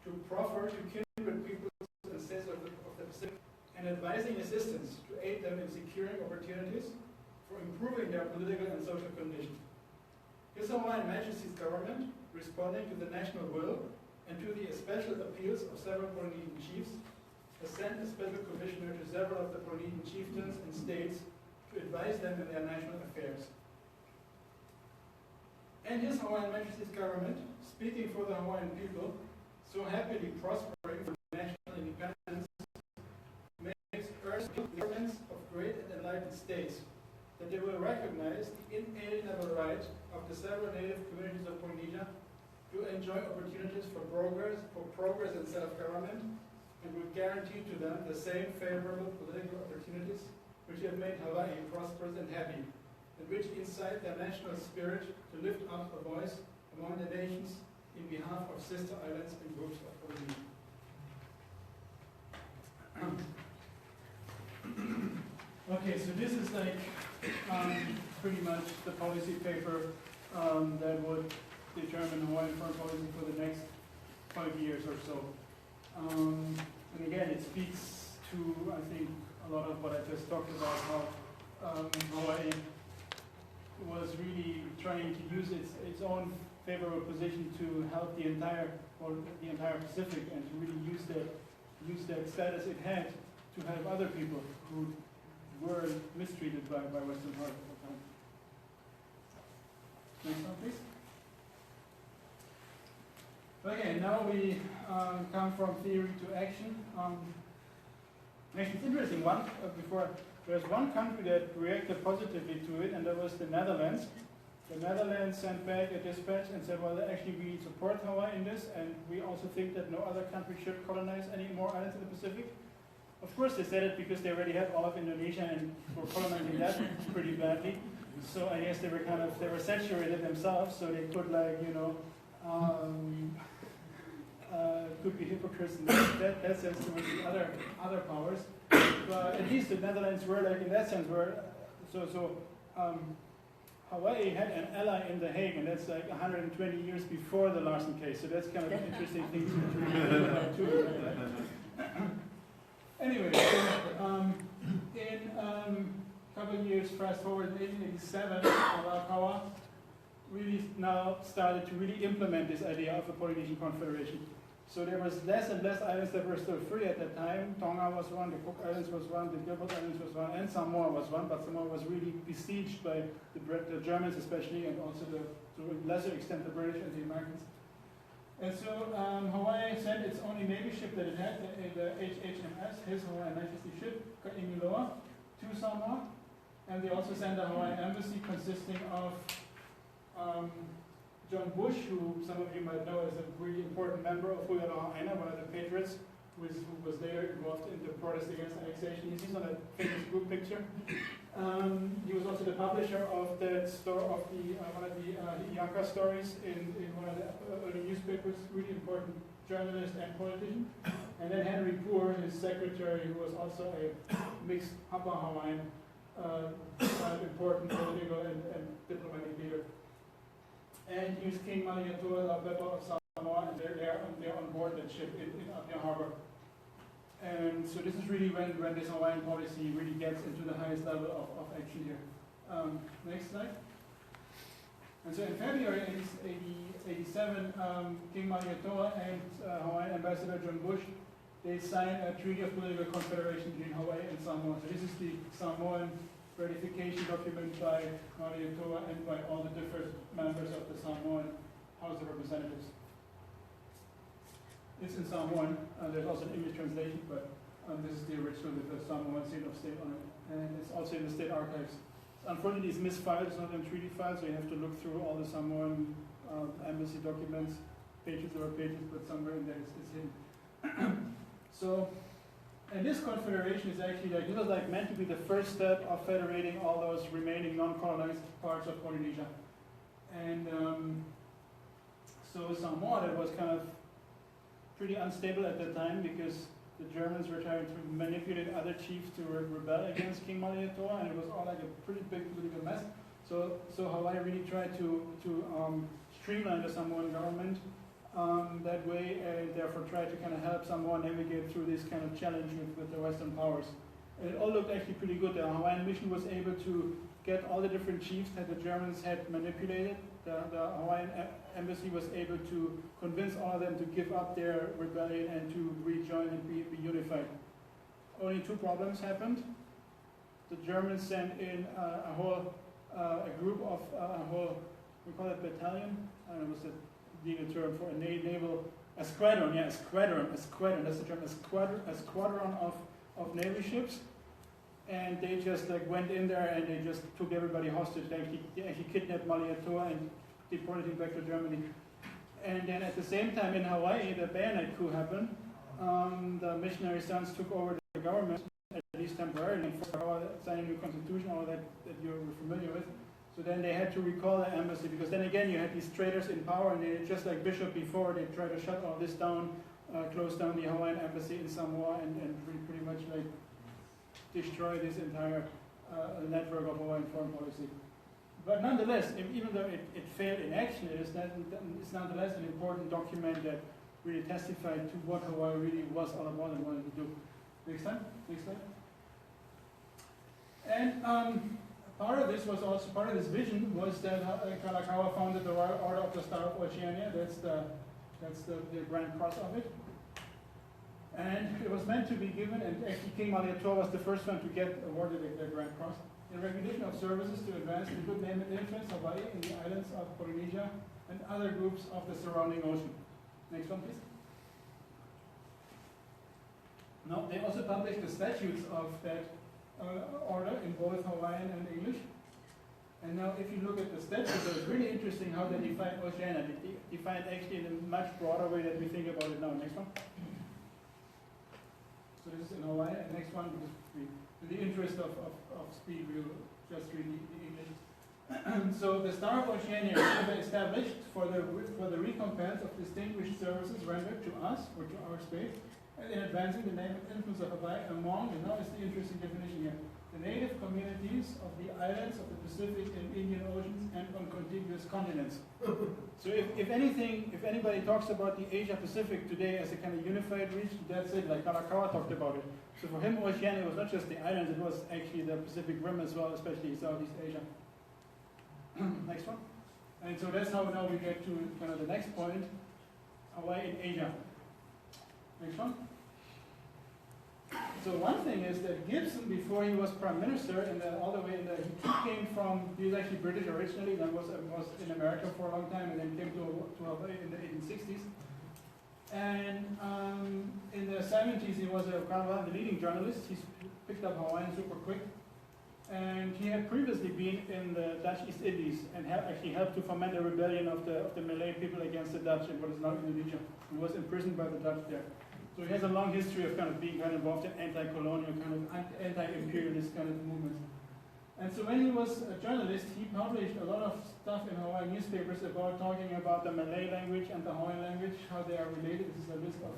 Speaker 2: to proffer to kindred peoples and states of the Pacific an advising assistance to aid them in securing opportunities for improving their political and social condition. His Hawaiian Majesty's government, responding to the national will and to the special appeals of several Polynesian chiefs, has sent a special commissioner to several of the Polynesian chieftains and states to advise them in their national affairs. And His Hawaiian Majesty's government, speaking for the Hawaiian people, so happily prospering for national independence, makes urgent governments of great and enlightened states that they will recognize the inalienable right of the several native communities of Polynesia to enjoy opportunities for progress and self-government, and will guarantee to them the same favorable political opportunities which have made Hawaii prosperous and happy, and which incite their national spirit to lift up a voice among the nations in behalf of sister islands and groups of Polynesia. Okay, so this is like pretty much the policy paper that would determine Hawaiian foreign policy for the next 5 years or so. And again, it speaks to, I think, a lot of what I just talked about, how Hawaii was really trying to use its own favorable position to help the entire Pacific, and to really use that status it had to help other people who were mistreated by Western part at the time. Next one, please. Okay, now we come from theory to action. Actually, it's interesting. There's one country that reacted positively to it, and that was the Netherlands. The Netherlands sent back a dispatch and said, well, actually we support Hawaii in this, and we also think that no other country should colonize any more islands in the Pacific. Of course, they said it because they already had all of Indonesia and were colonizing that pretty badly. So I guess they were saturated themselves, so they could, like, could be hypocrites in that sense towards the other powers. But at least the Netherlands were, like, in that sense, Hawaii had an ally in The Hague, and that's like 120 years before the Larsen case. So that's kind of an interesting thing to think about too. Anyway, so in a couple of years, fast forward, in 1887, Kalakaua really now started to really implement this idea of a Polynesian Confederation. So there was less and less islands that were still free at that time. Tonga was one, the Cook Islands was one, the Gilbert Islands was one, and Samoa was one, but Samoa was really besieged by the Germans especially, and also to a lesser extent the British and the Americans. And so Hawaii sent its only Navy ship that it had, the HHMS, His Hawaiian Majesty ship, Kaimiloa, to Samoa. And they also sent a Hawaiian embassy consisting of John Bush, who some of you might know as a really important member of Huialoha Aina, one of the patriots, who was there involved in the protest against annexation. He's on a famous group picture. He was also the publisher of the one of the Iaka stories in one of the early newspapers, really important journalist and politician. And then Henry Poor, his secretary, who was also a mixed Hapa Hawaiian, important political and diplomatic leader. And he was King Maliatoa Laupepa of Samoa, and they're on board that ship in Apia Harbor. And so this is really when this Hawaiian policy really gets into the highest level of action here. Next slide. And so in February 1887, King Maliatoa and Hawaiian Ambassador John Bush, they signed a treaty of political confederation between Hawaii and Samoa. So this is the Samoan ratification document by Maliatoa and by all the different members of the Samoan House of Representatives. It's in Samoan. There's also an English translation, but this is the original with the Samoan seal of state on it. And it's also in the state archives. Unfortunately, it's misfiled. It's not in treaty file, so you have to look through all the Samoan embassy documents, pages over pages, but somewhere in there it's hidden. So, and this confederation is actually this was meant to be the first step of federating all those remaining non-colonized parts of Polynesia. And so Samoa, that was kind of pretty unstable at the time because the Germans were trying to manipulate other chiefs to rebel against King Maliatoa, and it was all like a pretty big political mess. So Hawaii really tried to streamline the Samoan government that way, and therefore tried to kind of help Samoa navigate through this kind of challenge with the Western powers. And it all looked actually pretty good. The Hawaiian mission was able to get all the different chiefs that the Germans had manipulated. The Hawaiian embassy was able to convince all of them to give up their rebellion and to rejoin and be unified. Only two problems happened. The Germans sent in a group of we call it battalion. I don't know what's the legal term for a naval, a squadron. Yeah, a squadron. That's the term. A squadron of Navy ships. And they just like went in there and they just took everybody hostage. They actually kidnapped Malietoa and deported him back to Germany. And then at the same time in Hawaii, the bayonet coup happened. The missionary sons took over the government, at least temporarily, for signing a new constitution, all that you're familiar with. So then they had to recall the embassy, because then again you had these traitors in power, and they, just like Bishop before, they tried to shut all this down, close down the Hawaiian embassy in Samoa, and pretty much like destroy this entire network of Hawaiian foreign policy. But nonetheless, even though it failed in action, it's nonetheless an important document that really testified to what Hawaii really was all about and wanted to do. Next slide. And part of this was also, part of this vision was that Kalakaua founded the Royal Order of the Star of Oceania. That's the Grand Cross of it. And it was meant to be given, and actually King Malietoa was the first one to get awarded the Grand Cross, in recognition of services to advance the good name and influence of Hawaii in the islands of Polynesia and other groups of the surrounding ocean. Next one, please. Now, they also published the statutes of that order in both Hawaiian and English. And now, if you look at the statutes, it's really interesting how they define Oceania. They define it actually in a much broader way than we think about it now. Next one. So this is in Hawaii. And next one, because in the interest of speed, we'll just read the English. So the Star of Oceania is established for the recompense of distinguished services rendered to us or to our space, and in advancing the name and influence of Hawaii among, and now is the interesting definition here, the native communities of the islands of the Pacific and Indian Oceans and on contiguous continents. So if anybody talks about the Asia Pacific today as a kind of unified region, that's it, like Kalakaua talked about it. So for him, Oceania was not just the islands, it was actually the Pacific Rim as well, especially Southeast Asia. Next one. And so that's how now we get to kind of the next point, Hawaii in Asia. Next one. So one thing is that Gibson, before he was prime minister, he was actually British originally, then was in America for a long time, and then came to Hawaii in the 1860s. And in the 70s, he was kind of one of the leading journalists. He picked up Hawaiian super quick. And he had previously been in the Dutch East Indies and actually helped to foment a rebellion of the Malay people against the Dutch in what is now Indonesia. He was imprisoned by the Dutch there. So he has a long history of kind of being kind of involved in anti-colonial, kind of anti-imperialist kind of movements. And so when he was a journalist, he published a lot of stuff in Hawaiian newspapers about talking about the Malay language and the Hawaiian language, how they are related. This is a list of,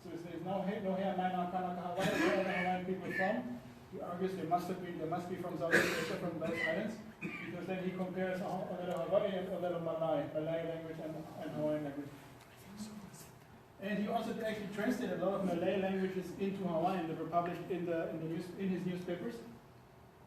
Speaker 2: so it says, no hea mana kanaka Hawaii, where are the Hawaiian people from? He argues they must be from Southeast Asia, from those islands, because then he compares Hawaii and Malay language and Hawaiian language. And he also actually translated a lot of Malay languages into Hawaiian that were published in his newspapers.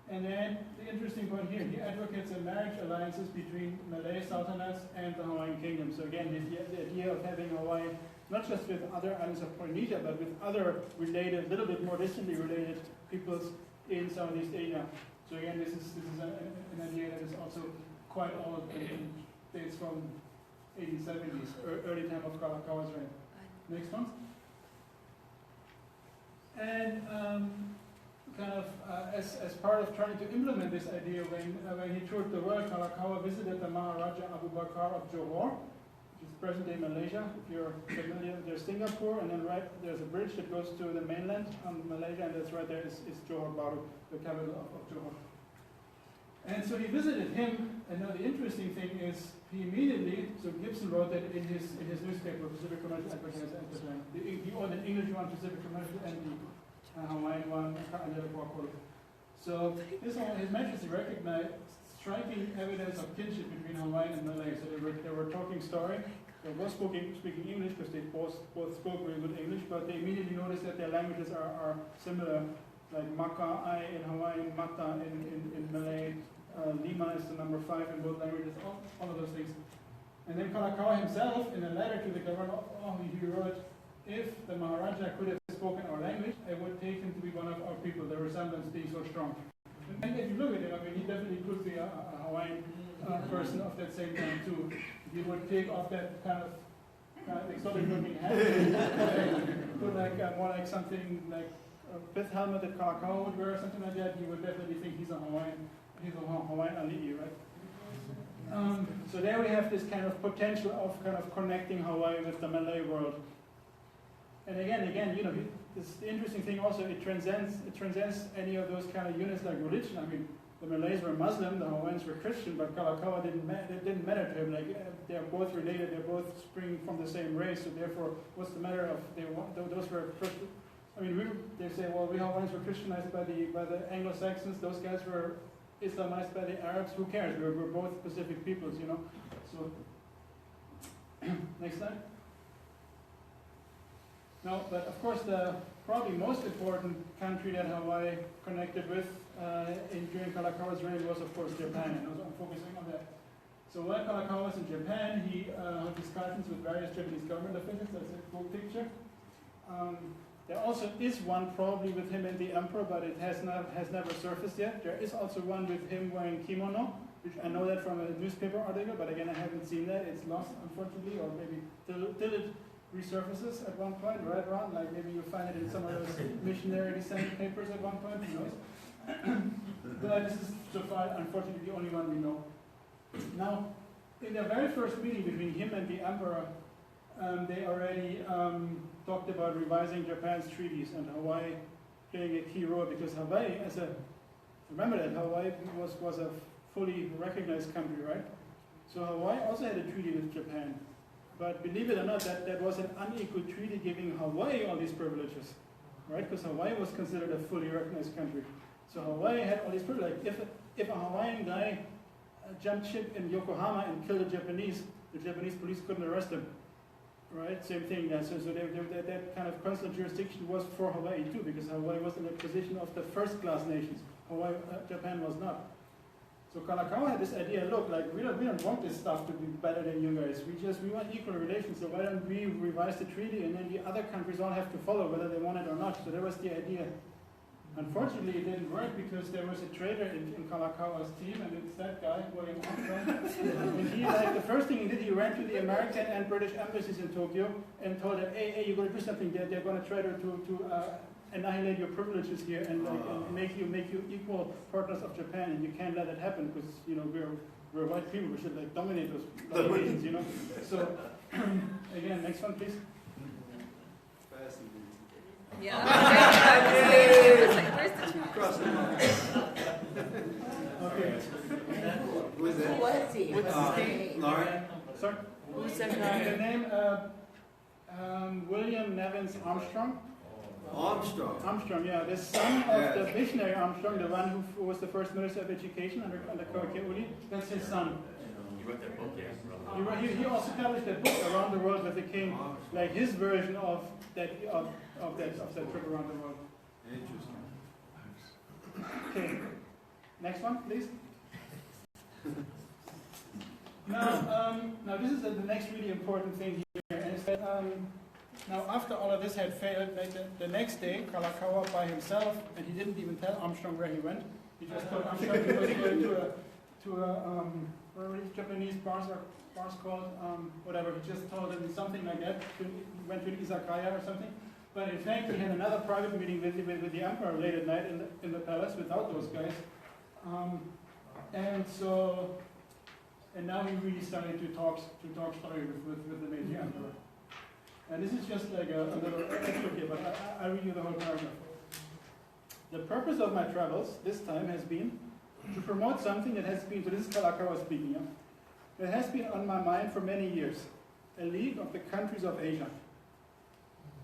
Speaker 2: And then the interesting point here, he advocates a marriage alliances between Malay sultanates and the Hawaiian kingdom. So again, the idea of having Hawaii not just with other islands of Polynesia, but with other related, little bit more distantly related peoples in Southeast Asia. So again, this is an idea that is also quite old and dates from 1870s, early time of Kalakaua's reign. Next one. And as part of trying to implement this idea, when he toured the world, Kalakaua visited the Maharaja Abu Bakar of Johor, which is present-day Malaysia. If you're familiar, there's Singapore, and then there's a bridge that goes to the mainland on Malaysia, and that's right there is Johor Bahru, the capital of Johor. And so he visited him, and now the interesting thing is he immediately, so Gibson wrote that in his newspaper, Pacific Commercial Advertiser at the time. He owned an English one, Pacific Commercial, and the Hawaiian one, so His Majesty recognized striking evidence of kinship between Hawaiian and Malay. So they were talking story. They were speaking English because they both spoke very good English, but they immediately noticed that their languages are similar. like Maka in Hawaiian, Mata in Malay, Lima is the number 5 in both languages, all of those things. And then Kalakaua himself, in a letter to the governor, he wrote, if the Maharaja could have spoken our language, I would take him to be one of our people, the resemblance being so strong. And if you look at him, I mean, he definitely could be a Hawaiian person of that same time too. He would take off that kind of exotic looking hat, put like more like something like a pith helmet that Kalakaua would wear or something like that. You would definitely think he's a Hawaiian Alii, right? So there we have this kind of potential of kind of connecting Hawaii with the Malay world. And again, you know, this the interesting thing also, it transcends any of those kind of units like religion. I mean, the Malays were Muslim, the Hawaiians were Christian, but Kalakaua didn't matter to him. Like they're both related, they're both spring from the same race. So therefore, what's the matter of those were Christian? I mean, they say, well, we Hawaiians were Christianized by the Anglo-Saxons. Those guys were Islamized by the Arabs. Who cares? We're both Pacific peoples, you know. So next slide. No, but of course the probably most important country that Hawaii connected with during Kalakaua's reign was of course Japan, and I'm focusing on that. So while Kalakaua was in Japan, he had discussions with various Japanese government officials. That's a cool picture. There also is one probably with him and the emperor, but it has never surfaced yet. There is also one with him wearing kimono, which I know that from a newspaper article, but again I haven't seen that. It's lost unfortunately, or maybe till it resurfaces at one point, right around, like maybe you'll find it in some of those missionary descent papers at one point, who knows. But this is so far, unfortunately, the only one we know. Now, in their very first meeting between him and the emperor, they already talked about revising Japan's treaties and Hawaii playing a key role, because Hawaii, remember that Hawaii was a fully recognized country, right? So Hawaii also had a treaty with Japan. But believe it or not, that was an unequal treaty giving Hawaii all these privileges, right? Because Hawaii was considered a fully recognized country. So Hawaii had all these privileges. Like if a Hawaiian guy jumped ship in Yokohama and killed the Japanese police couldn't arrest him, right? Same thing. So that kind of consular jurisdiction was for Hawaii too, because Hawaii was in a position of the first-class nations. Japan was not. So Kalakaua had this idea, look, like we don't want this stuff to be better than you guys. We want equal relations, so why don't we revise the treaty and then the other countries all have to follow whether they want it or not. So that was the idea. Unfortunately, it didn't work because there was a traitor in Kalakaua's team, and it's that guy, William Armstrong. And he, like, the first thing he did, he ran to the American and British embassies in Tokyo and told them, hey, you got to do something. They're going to try to annihilate your privileges here and make you equal partners of Japan, and you can't let it happen because we're white people. We should like dominate those regions, you know. So again, next one, please.
Speaker 4: Yeah.
Speaker 2: Okay.
Speaker 6: Who is that?
Speaker 7: Who was he? What's his name?
Speaker 6: Lauren?
Speaker 2: Sorry.
Speaker 7: Who's that
Speaker 2: The
Speaker 7: guy?
Speaker 2: name William Nevins Armstrong.
Speaker 6: Armstrong.
Speaker 2: Yeah, the son of the missionary Armstrong, the one who was the first minister of education under Kauke'uli. That's his son.
Speaker 5: You wrote that book, yeah?
Speaker 2: He also published a book around the world with the king, like his version of that trip around the world.
Speaker 6: Interesting.
Speaker 2: Okay, next one, please. Now this is the next really important thing here, and it's that now after all of this had failed, like the next day, Kalakaua by himself, and he didn't even tell Armstrong where he went. He just told Armstrong he was going to a what are these Japanese bars called, whatever. He just told him something like that. He went to an izakaya or something. But in fact, he had another private meeting with the emperor late at night in the palace without those guys. And now he really started to talk story with the Meiji emperor. And this is just like a little excerpt here, but I'll read you the whole paragraph. The purpose of my travels this time has been to promote something that has been, so this is Kalakaua speaking, yeah, that has been on my mind for many years, a league of the countries of Asia.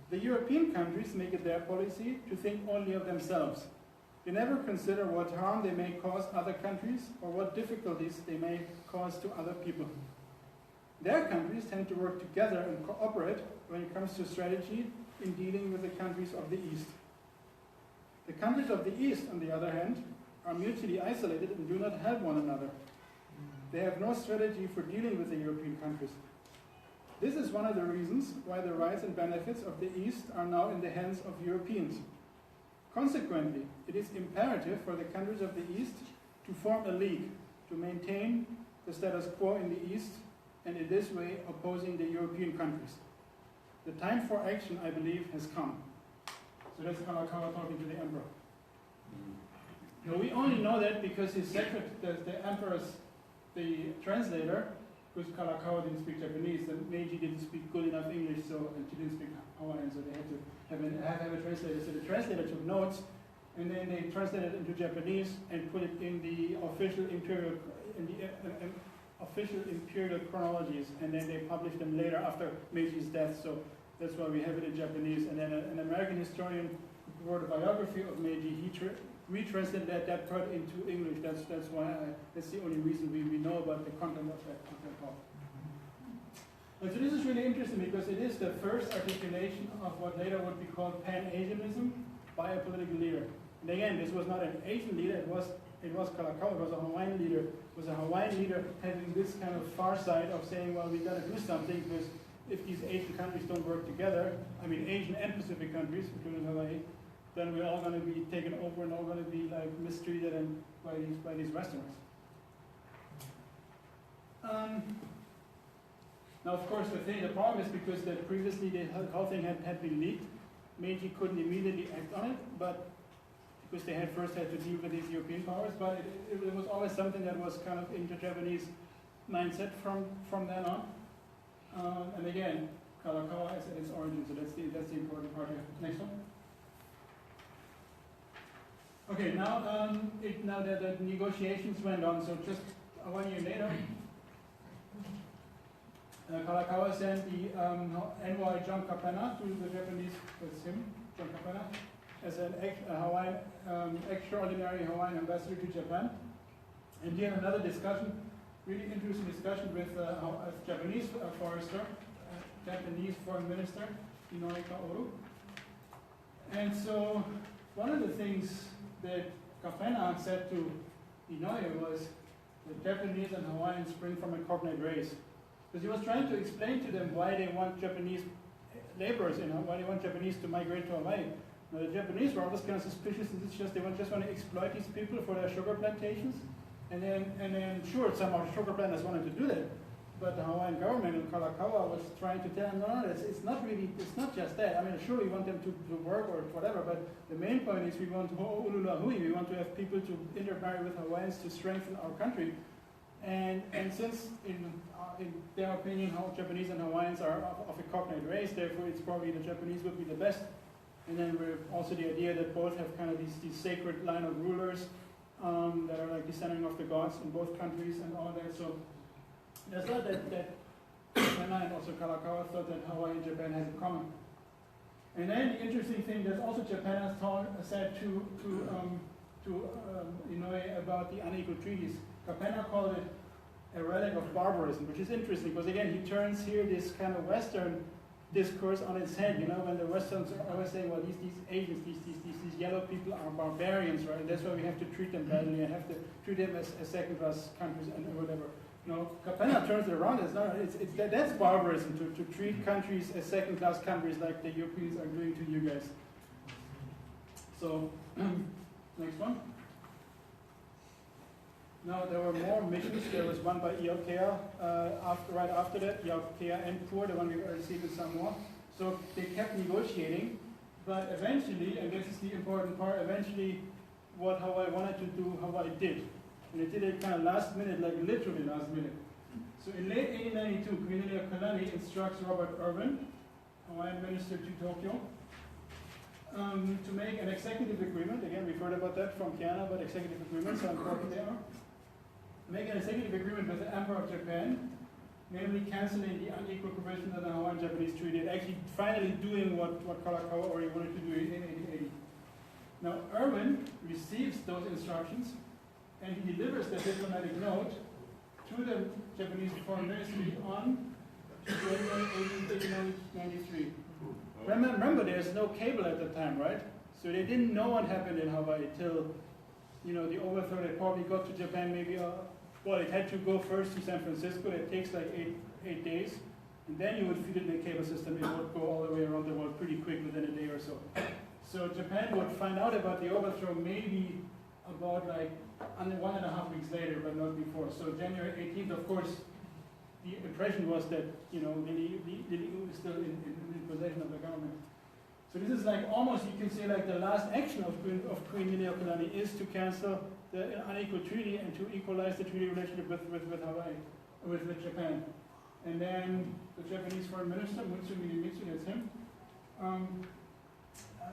Speaker 2: The European countries make it their policy to think only of themselves. They never consider what harm they may cause other countries or what difficulties they may cause to other people. Their countries tend to work together and cooperate when it comes to strategy in dealing with the countries of the East. The countries of the East, on the other hand, are mutually isolated and do not help one another. They have no strategy for dealing with the European countries. This is one of the reasons why the rights and benefits of the East are now in the hands of Europeans. Consequently, it is imperative for the countries of the East to form a league to maintain the status quo in the East and in this way opposing the European countries. The time for action, I believe, has come. So that's Kalakaua talking to the emperor. Now we only know that because his the emperor's, the translator, because Kalakaua didn't speak Japanese, and Meiji didn't speak good enough English, so and she didn't speak Hawaiian, so they had to have a translator. So the translator took notes, and then they translated it into Japanese and put it in the official imperial chronologies, and then they published them later after Meiji's death. So that's why we have it in Japanese. And then an American historian who wrote a biography of Meiji, he retranslated that part into English. That's why that's the only reason we know about the content of that talk. And so this is really interesting because it is the first articulation of what later would be called Pan-Asianism by a political leader. And again, this was not an Asian leader, it was Kalakaua, it was a Hawaiian leader. It was a Hawaiian leader having this kind of far side of saying, well, we gotta do something because if these Asian countries don't work together, I mean Asian and Pacific countries, including Hawaii, then we're all gonna be taken over and all gonna be like mistreated and by these Westerners. Now, of course, the problem is because that previously the whole thing had been leaked. Meiji couldn't immediately act on it, but because they had first had to deal with these European powers, but it was always something that was kind of in the Japanese mindset from then on. And again, Kalakaua is at its origin, so that's the important part here. Next one. Okay, now that the negotiations went on, so just 1 year later, Kalakaua sent the envoy John Kapena to the Japanese, that's him, John Kapena, as an extraordinary Hawaiian ambassador to Japan. And he had another discussion, really interesting discussion with a Japanese forester, Japanese foreign minister, Inoue Kaoru. And so one of the things that Kapena said to Inoue was that Japanese and Hawaiians spring from a cognate race. Because he was trying to explain to them why they want Japanese laborers, why they want Japanese to migrate to Hawaii. Now, the Japanese were always kind of suspicious, and it's just they just want to exploit these people for their sugar plantations. And then sure, some of the sugar planters wanted to do that, but the Hawaiian government in Kalakaua was trying to tell them, no, it's not just that. I mean, sure, we want them to work or whatever, but the main point is we want ho'olulahui, we want to have people to intermarry with Hawaiians to strengthen our country. And since in their opinion, Japanese and Hawaiians are of a cognate race, therefore it's probably the Japanese would be the best. And then we're also the idea that both have kind of these sacred line of rulers that are like descending of the gods in both countries and all that. So there's a lot that Kapena and also Kalakaua thought that Hawaii and Japan had in common. And then the interesting thing that also Japan has said to Inoue about the unequal treaties. Kapena called it a relic of barbarism, which is interesting because again he turns here this kind of Western discourse on its head. When the Westerns are always saying, well, these Asians, these yellow people are barbarians, right? And that's why we have to treat them badly and have to treat them as second-class countries and whatever. Kapena turns it around. That's barbarism to treat countries as second-class countries like the Europeans are doing to you guys. So, next one. Now, there were more missions. There was one by Iokea right after that, Iokea and Pur, the one we already seen in Samoa. So they kept negotiating, but eventually, and this is the important part, eventually what Hawaii wanted to do, Hawaii did. And it did it kind of last minute, like literally last minute. So in late 1892, Queen Kalani instructs Robert Irwin, Hawaiian minister to Tokyo, to make an executive agreement. Again, we've heard about that from Kiana, but executive agreements, how important they are. Make an executive agreement with the Emperor of Japan, namely canceling the unequal provisions of the Hawaiian-Japanese Treaty, and actually finally doing what Kalakaua already wanted to do in 1880. Now, Irwin receives those instructions, and he delivers the diplomatic note to the Japanese Foreign Ministry on January 1893. Remember, there's no cable at the time, right? So they didn't know what happened in Hawaii till, the overthrow. They probably got to Japan maybe, well, it had to go first to San Francisco. It takes like eight days. And then you would feed it in the cable system. It would go all the way around the world pretty quick within a day or so. So Japan would find out about the overthrow maybe about like 1.5 weeks later, but not before. So January 18th, of course, the impression was that, Lili was still in possession of the government. So this is like almost, you can say, like the last action of Queen Liliuokalani is to cancel the unequal treaty and to equalize the treaty relationship with Hawaii, with Japan. And then the Japanese Foreign Minister, Mitsu, that's him.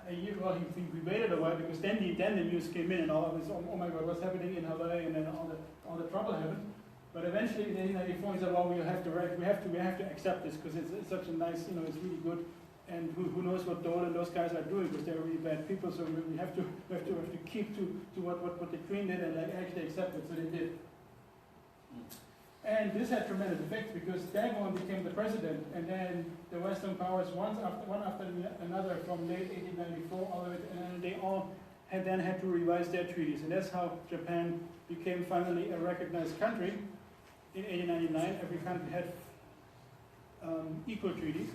Speaker 2: A year, well, we waited a while because then the news came in and all of this, oh my God, what's happening in Hawaii, and then all the trouble happened. But eventually in 1894 he said, well, we have to accept this because it's such a nice, it's really good. And who knows what Dole and those guys are doing because they're really bad people. So we have to keep to what the Queen did and like actually accept it. So they did. And this had tremendous effects because Dagon became the president, and then the Western powers, one after another, from late 1894 all the way to, and they all had to revise their treaties. And that's how Japan became finally a recognized country. In 1899, every country had equal treaties.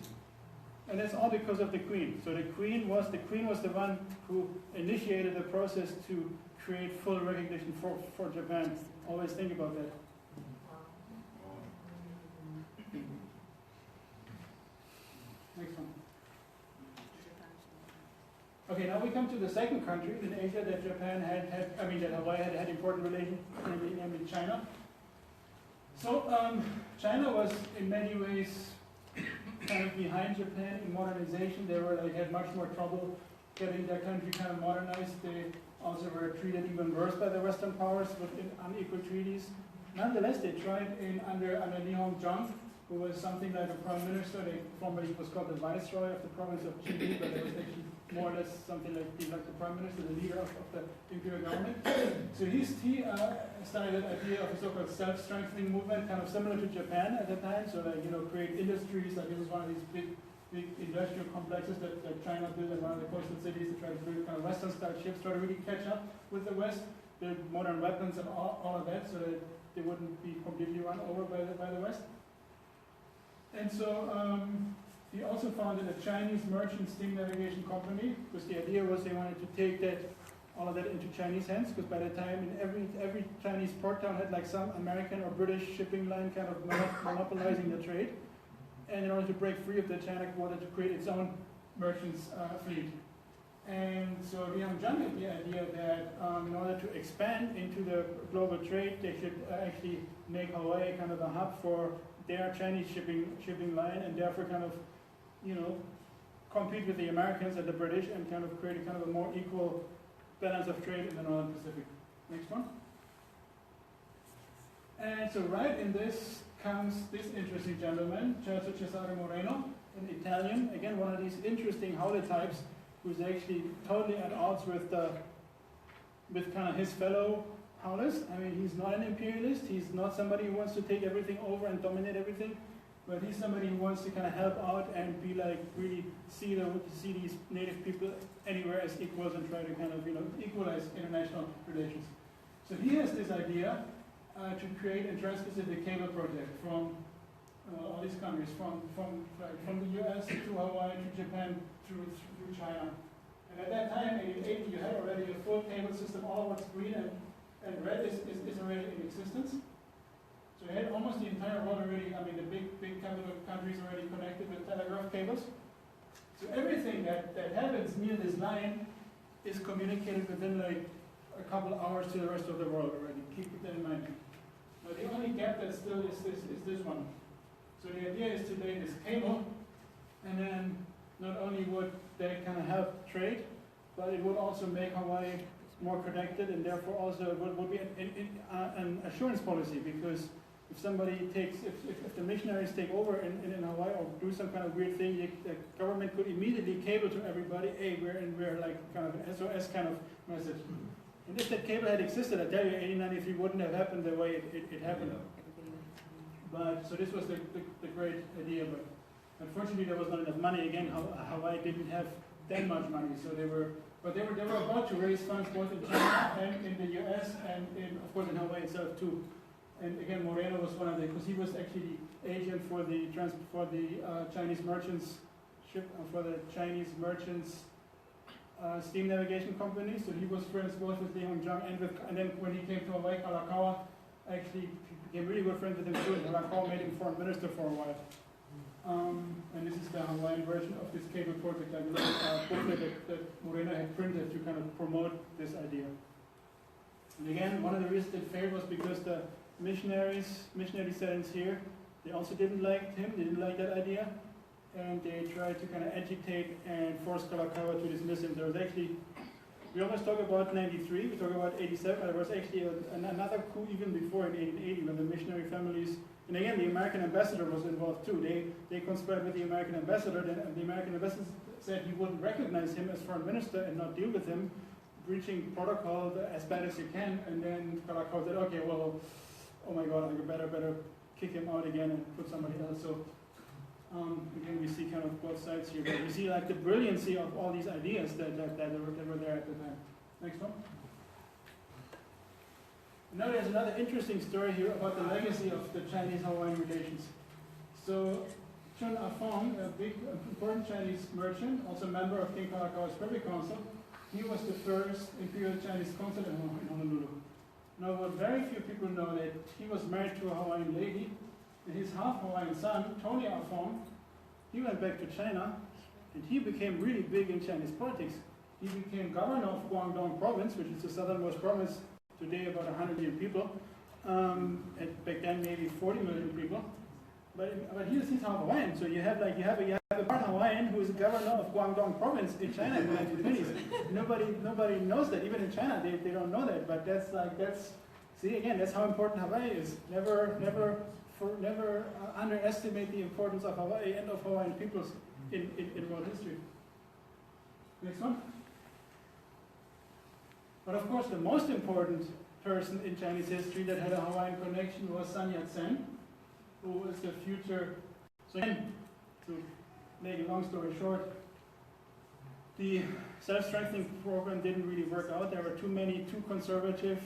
Speaker 2: And that's all because of the Queen. So the Queen was the one who initiated the process to create full recognition for Japan. Always think about that. Next one. Okay, now we come to the second country in Asia that that Hawaii had important relations, namely China. So China was in many ways kind of behind Japan in modernization. They had much more trouble getting their country kind of modernized. They also were treated even worse by the Western powers with unequal treaties. Nonetheless, they tried under Li Hongzhang, who was something like a prime minister. They formerly was called the viceroy of the province of Qinghai, but it was actually more or less something like the prime minister, the leader of the imperial government. So he started an idea of a so-called self-strengthening movement, kind of similar to Japan at the time. So create industries. Like it was one of these big industrial complexes that China built in one of the coastal cities to try to build kind of Western-style ships, try to really catch up with the West, build modern weapons and all of that, so that they wouldn't be completely run over by the West. And so he also founded a Chinese merchant steam navigation company because the idea was they wanted to take all of that into Chinese hands, because by the time in every Chinese port town had like some American or British shipping line kind of monopolizing the trade. And in order to break free of that, China wanted to create its own merchants fleet. And so Li Hongzhang had the idea that in order to expand into the global trade, they should actually make Hawaii kind of a hub for their Chinese shipping line, and therefore kind of, compete with the Americans and the British and kind of create a kind of a more equal balance of trade in the Northern Pacific. Next one. And so right in this comes this interesting gentleman, Cesare Moreno, an Italian, again one of these interesting holotypes who's actually totally at odds with kind of his fellow howlers. I mean, he's not an imperialist. He's not somebody who wants to take everything over and dominate everything, but he's somebody who wants to kind of help out and be like really see these native people anywhere as equals and try to kind of equalize international relations. So he has this idea to create a trans-Pacific cable project from all these countries, from the U.S. to Hawaii to Japan through China. And at that time, in 1880, you had already a full cable system. All what's green and red is already in existence. So you had almost the entire world already, the big capital countries already connected with telegraph cables. So everything that happens near this line is communicated within like a couple hours to the rest of the world already. Keep that in mind. Now the only gap that still is this one. So the idea is to lay this cable, and then not only would they kind of help trade, but it would also make Hawaii more connected, and therefore also would be an assurance policy, because if somebody if the missionaries take over in Hawaii or do some kind of weird thing, the government could immediately cable to everybody, hey, we're like kind of an SOS kind of message. And if that cable had existed, I tell you, 1893 wouldn't have happened the way it happened. But so this was the great idea, but unfortunately there was not enough money. Again, Hawaii didn't have that much money, so they were But they were about to raise funds both in China and in the US and of course in Hawaii itself too. And again, Moreno was one of the, because he was actually the agent for the Chinese merchants for the Chinese merchants steam navigation company. So he was friends both with Li Hongzhang and then when he came to Hawaii, Kalakaua actually became really good friends with him too. And Kalakaua made him foreign minister for a while. And this is the Hawaiian version of this cable project, like a little booklet that Moreno had printed to kind of promote this idea. And again, one of the reasons it failed was because the missionary settings here, they also didn't like him, they didn't like that idea, and they tried to kind of agitate and force Kalakaua to dismiss him. There was actually, we almost talk about 93, we talk about 87, but there was actually another coup even before in 1880 when the missionary families, and again the American ambassador was involved too. They conspired with the American ambassador, and the American ambassador said he wouldn't recognize him as foreign minister and not deal with him, breaching protocol as bad as you can, and then Kalakaua said, okay, well, oh my God, I better kick him out again and put somebody else. So again, we see kind of both sides here, but we see like the brilliancy of all these ideas that were there at the time. Next one. Now there's another interesting story here about the legacy of the Chinese-Hawaiian relations. So Chun Afong, a big important Chinese merchant, also member of King Kalakaua's Privy Council, he was the first Imperial Chinese consul in Honolulu. Now what very few people know that he was married to a Hawaiian lady, and his half-Hawaiian son, Tony Afong, he went back to China, and he became really big in Chinese politics. He became governor of Guangdong province, which is the southernmost province, today about 100 million people, and back then maybe 40 million people. But he's half Hawaiian, so you have a part Hawaiian who is governor of Guangdong province in China in the 1920s. Nobody knows that. Even in China, they don't know that. But see again, that's how important Hawaii is. Never underestimate the importance of Hawaii and of Hawaiian peoples in world history. Next one. But of course, the most important person in Chinese history that had a Hawaiian connection was Sun Yat-sen, who was the future. So again, to make a long story short, the self-strengthening program didn't really work out. There were too conservative,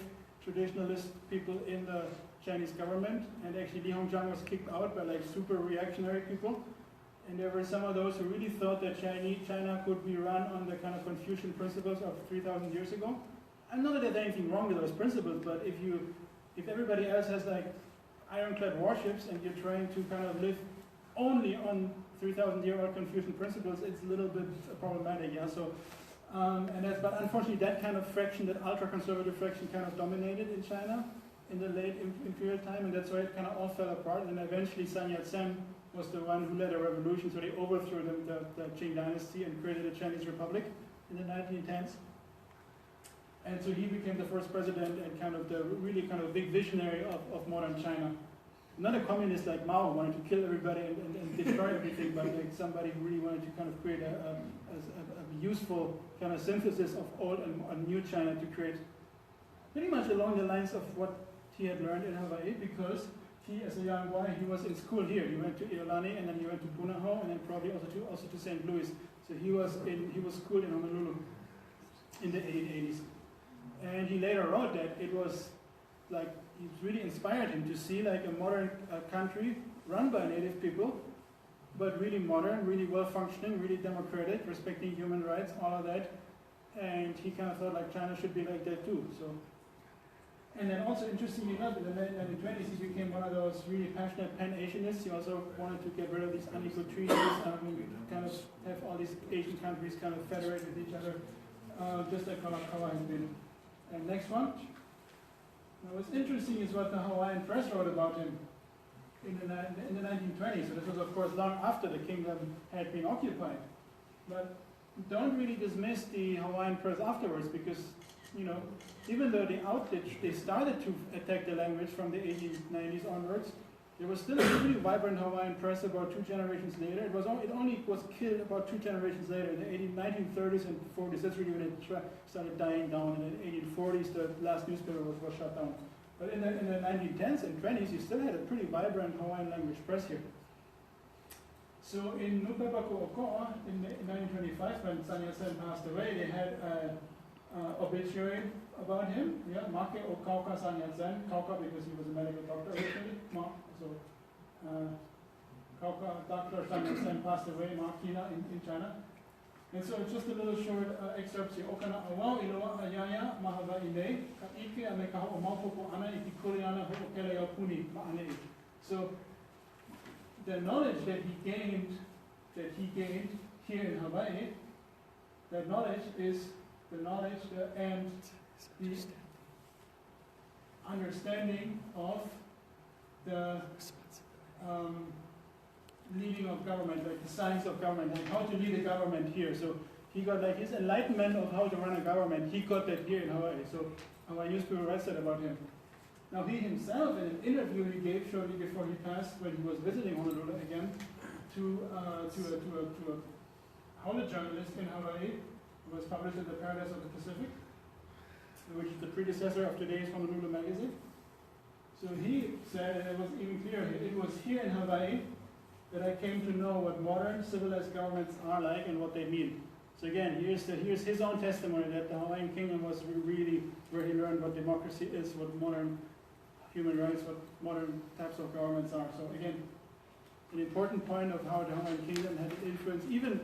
Speaker 2: traditionalist people in the Chinese government, and actually Li Hongzhang was kicked out by like super reactionary people. And there were some of those who really thought that China could be run on the kind of Confucian principles of 3,000 years ago. And not that there's anything wrong with those principles, but if everybody else has like ironclad warships and you're trying to kind of live only on 3,000-year-old Confucian principles, it's a little bit problematic, yeah. So, but unfortunately, that kind of fraction, that ultra-conservative fraction, kind of dominated in China in the late imperial time, and that's why it kind of all fell apart. And eventually, Sun Yat-sen was the one who led a revolution, so they overthrew the Qing dynasty and created a Chinese republic in the 1910s. And so he became the first president and kind of the really kind of big visionary of modern China. Not a communist like Mao who wanted to kill everybody and destroy everything, but like somebody who really wanted to kind of create a useful kind of synthesis of old and new China to create pretty much along the lines of what he had learned in Hawaii, because he, as a young boy, he was in school here. He went to Iolani and then he went to Punahou and then probably also to St. Louis. So he was schooled in Honolulu in the 1880s. And he later wrote that it was like, it really inspired him to see like a modern country run by native people, but really modern, really well-functioning, really democratic, respecting human rights, all of that. And he kind of thought like China should be like that too. So, and then also interestingly enough, in the 1920s, he became one of those really passionate Pan-Asianists. He also wanted to get rid of these unequal treaties, kind of have all these Asian countries kind of federate with each other, just like Kalakaua has been. And next one. Now what's interesting is what the Hawaiian press wrote about him in the 1920s. So this was of course long after the kingdom had been occupied. But don't really dismiss the Hawaiian press afterwards, because even though they started to attack the language from the 1890s onwards, there was still a really vibrant Hawaiian press about 2 generations later. It only was killed about 2 generations later, in the 1930s and 40s. That's really when it started dying down. In the 1840s, the last newspaper was shut down. But in the 1910s and 20s, you still had a pretty vibrant Hawaiian language press here. So in Nupebaku Okoa, in 1925, when Sun Yat-sen passed away, they had an obituary about him. Yeah, Make Okauka Sun Yat-sen, Kauka because he was a medical doctor originally. So Kauka, Dr. Sun Yat-sen passed away, Makina in China. And so it's just a little short excerpt here. Okana awao iloa ayaya mahava ine ka ike ame ka ho maupoko ana iti kuriana ho okele au puni ma'ane. So the knowledge that he gained here in Hawaii, that knowledge is the knowledge and the understanding of the leading of government, like the science of government, like how to lead a government here. So he got like his enlightenment of how to run a government, he got that here in Hawaii. So Hawaiians people write that about him. Now he himself, in an interview he gave shortly before he passed, when he was visiting Honolulu again, to a Howler journalist in Hawaii, who was published in the Paradise of the Pacific, which is the predecessor of today's Honolulu magazine. So he said, and it was even clear, it was here in Hawaii that I came to know what modern civilized governments are like and what they mean. So again, here's his own testimony that the Hawaiian Kingdom was really where he learned what democracy is, what modern human rights, what modern types of governments are. So again, an important point of how the Hawaiian Kingdom had an influence, even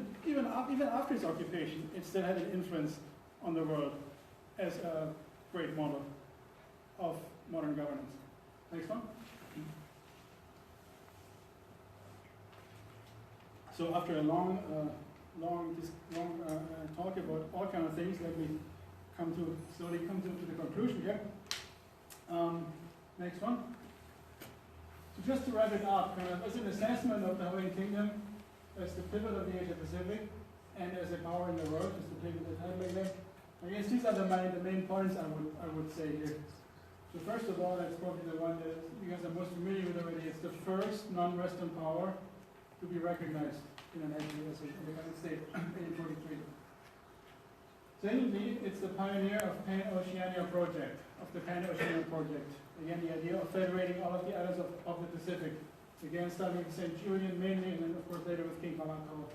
Speaker 2: after its occupation, it still had an influence on the world as a great model of modern governance. Next one. So after a long talk about all kind of things, let me slowly come to the conclusion here. Next one. So just to wrap it up, as an assessment of the Hawaiian Kingdom as the pivot of the Asia Pacific and as a power in the world, just to take the title again, I guess these are the main points I would say here. So first of all, that's probably the one that you guys are most familiar with already. It's the first non-Western power to be recognized in an independent state in 1943. Secondly, it's the pioneer of Pan-Oceania project, Again, the idea of federating all of the islands of the Pacific. Again, starting with St. Julian mainly, and then of course later with King Kalakaua.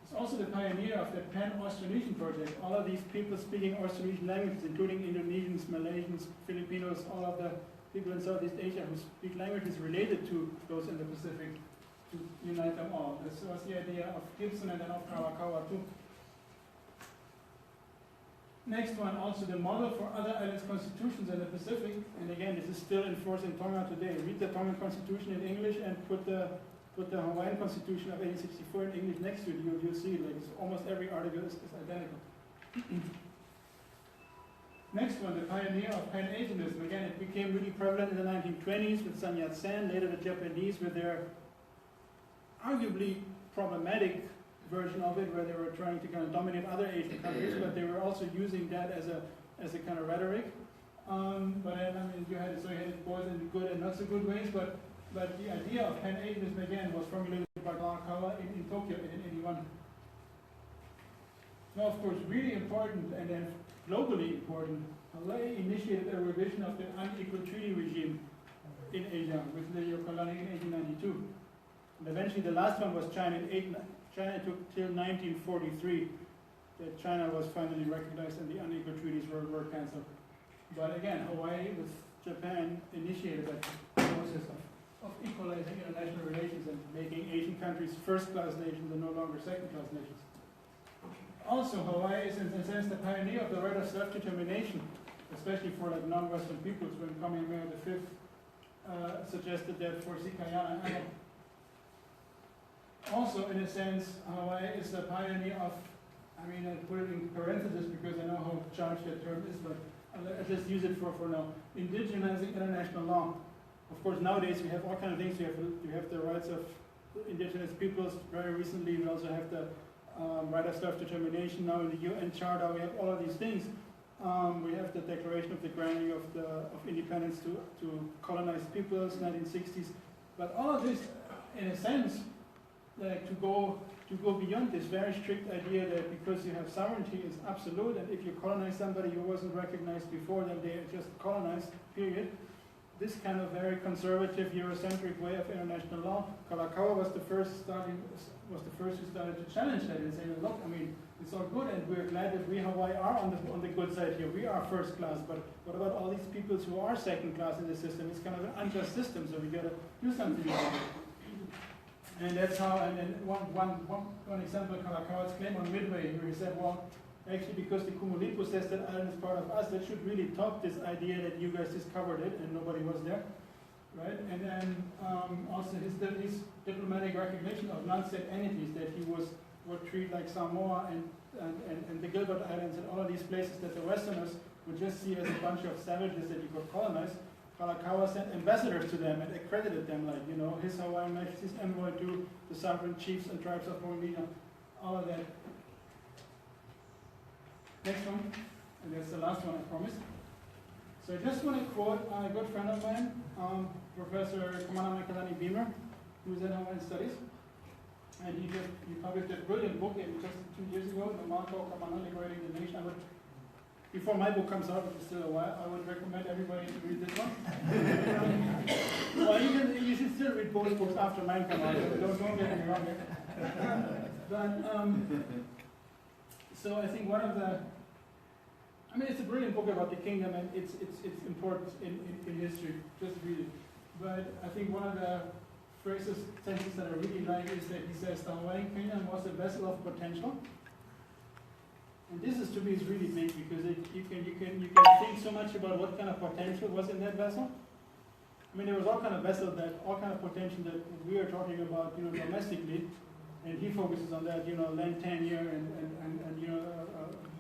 Speaker 2: It's also the pioneer of the Pan-Austronesian project. All of these people speaking Austronesian languages, including Indonesians, Malaysians, Filipinos, all of the people in Southeast Asia who speak languages related to those in the Pacific, to unite them all. This was the idea of Gibson and then of Kalakaua too. Next one, also the model for other islands' constitutions in the Pacific. And again, this is still in force in Tonga today. Read the Tongan constitution in English and put the Hawaiian constitution of 1864 in English next to it. You'll see like almost every article is identical. Next one, the pioneer of Pan-Asianism. Again, it became really prevalent in the 1920s with Sun Yat-sen, later the Japanese with their arguably problematic version of it, where they were trying to kind of dominate other Asian countries, but they were also using that as a kind of rhetoric. But I mean, you had it both in good and not so good ways. But the idea of Pan-Asianism again was formulated by Kalakaua in Tokyo in 1981. Now, of course, really important and then globally important, Hawaii initiated a revision of the unequal treaty regime in Asia with the Yokalani in 1892. And eventually, the last one was China in China took till 1943 that China was finally recognized and the unequal treaties were cancelled. But again, Hawaii with Japan initiated that process of equalizing international relations and making Asian countries first-class nations and no longer second-class nations. Also, Hawaii is in a sense the pioneer of the right of self-determination, especially for like non-Western peoples. When Kamehameha V suggested that for Sikayana and also, in a sense, Hawaii is the pioneer of, I mean, I put it in parentheses because I know how charged that term is, but I'll just use it for now. Indigenizing international law. Of course, nowadays we have all kinds of things. You have the rights of indigenous peoples. Very recently, we also have the right of self-determination. Now in the UN Charter, we have all of these things. We have the Declaration of the Granting of Independence to colonized peoples, 1960s. But all of this, in a sense, like to go beyond this very strict idea that because you have sovereignty is absolute, and if you colonize somebody who wasn't recognized before, then they are just colonized, period. this kind of very conservative Eurocentric way of international law. Kalakaua was the first who started to challenge that and say, look, I mean, it's all good, and we're glad that we Hawaii are on the good side here. We are first class, but what about all these peoples who are second class in the system? It's kind of an unjust system, so we got to do something about it. And that's how. And then one example, Kalakaua's claim on Midway, where he said, well, actually, because the Kumulipu says that island is part of us, that should really top this idea that you guys discovered it and nobody was there, right? And then also his diplomatic recognition of non-state entities, that he would treat like Samoa and the Gilbert Islands and all of these places that the Westerners would just see as a bunch of savages that you could colonize. Kalakaua sent ambassadors to them and accredited them, like, you know, His Hawaiian Majesty's envoy to the sovereign chiefs and tribes of Polynesia, all of that. Next one, and that's the last one, I promise. So I just want to quote a good friend of mine, Professor Kamana Makalani Beamer, who's in Hawaiian Studies. And he published a brilliant book just 2 years ago, the Marco Kamana Liberating the Nation. Before my book comes out, which is still a while, I would recommend everybody to read this one. Well, you should still read both books after mine come out, don't get me wrong here. But, so I think one of the, I mean, it's a brilliant book about the kingdom, and it's important in history, just read it. But I think one of the sentences that I really like is that he says the Hawaiian kingdom was a vessel of potential. And this is, to me, is really big, because you can think so much about what kind of potential was in that vessel. I mean, there was all kind of potential that we are talking about, you know, domestically, and he focuses on that, you know, land tenure and you know,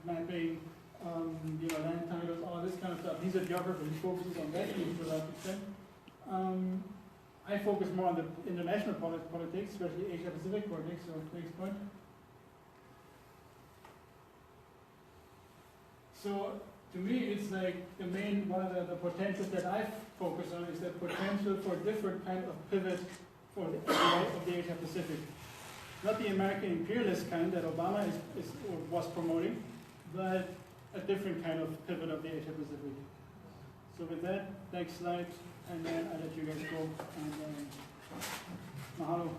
Speaker 2: mapping, you know, land titles, all this kind of stuff. He's a geographer, he focuses on that to a large extent. I focus more on the international politics, especially Asia-Pacific politics, so next point. So, to me, it's like the main, one of the potentials that I focus on is the potential for different kind of pivot for the of the Asia-Pacific. Not the American imperialist kind that Obama was promoting, but a different kind of pivot of the Asia-Pacific. So with that, next slide, and then I'll let you guys go. And mahalo.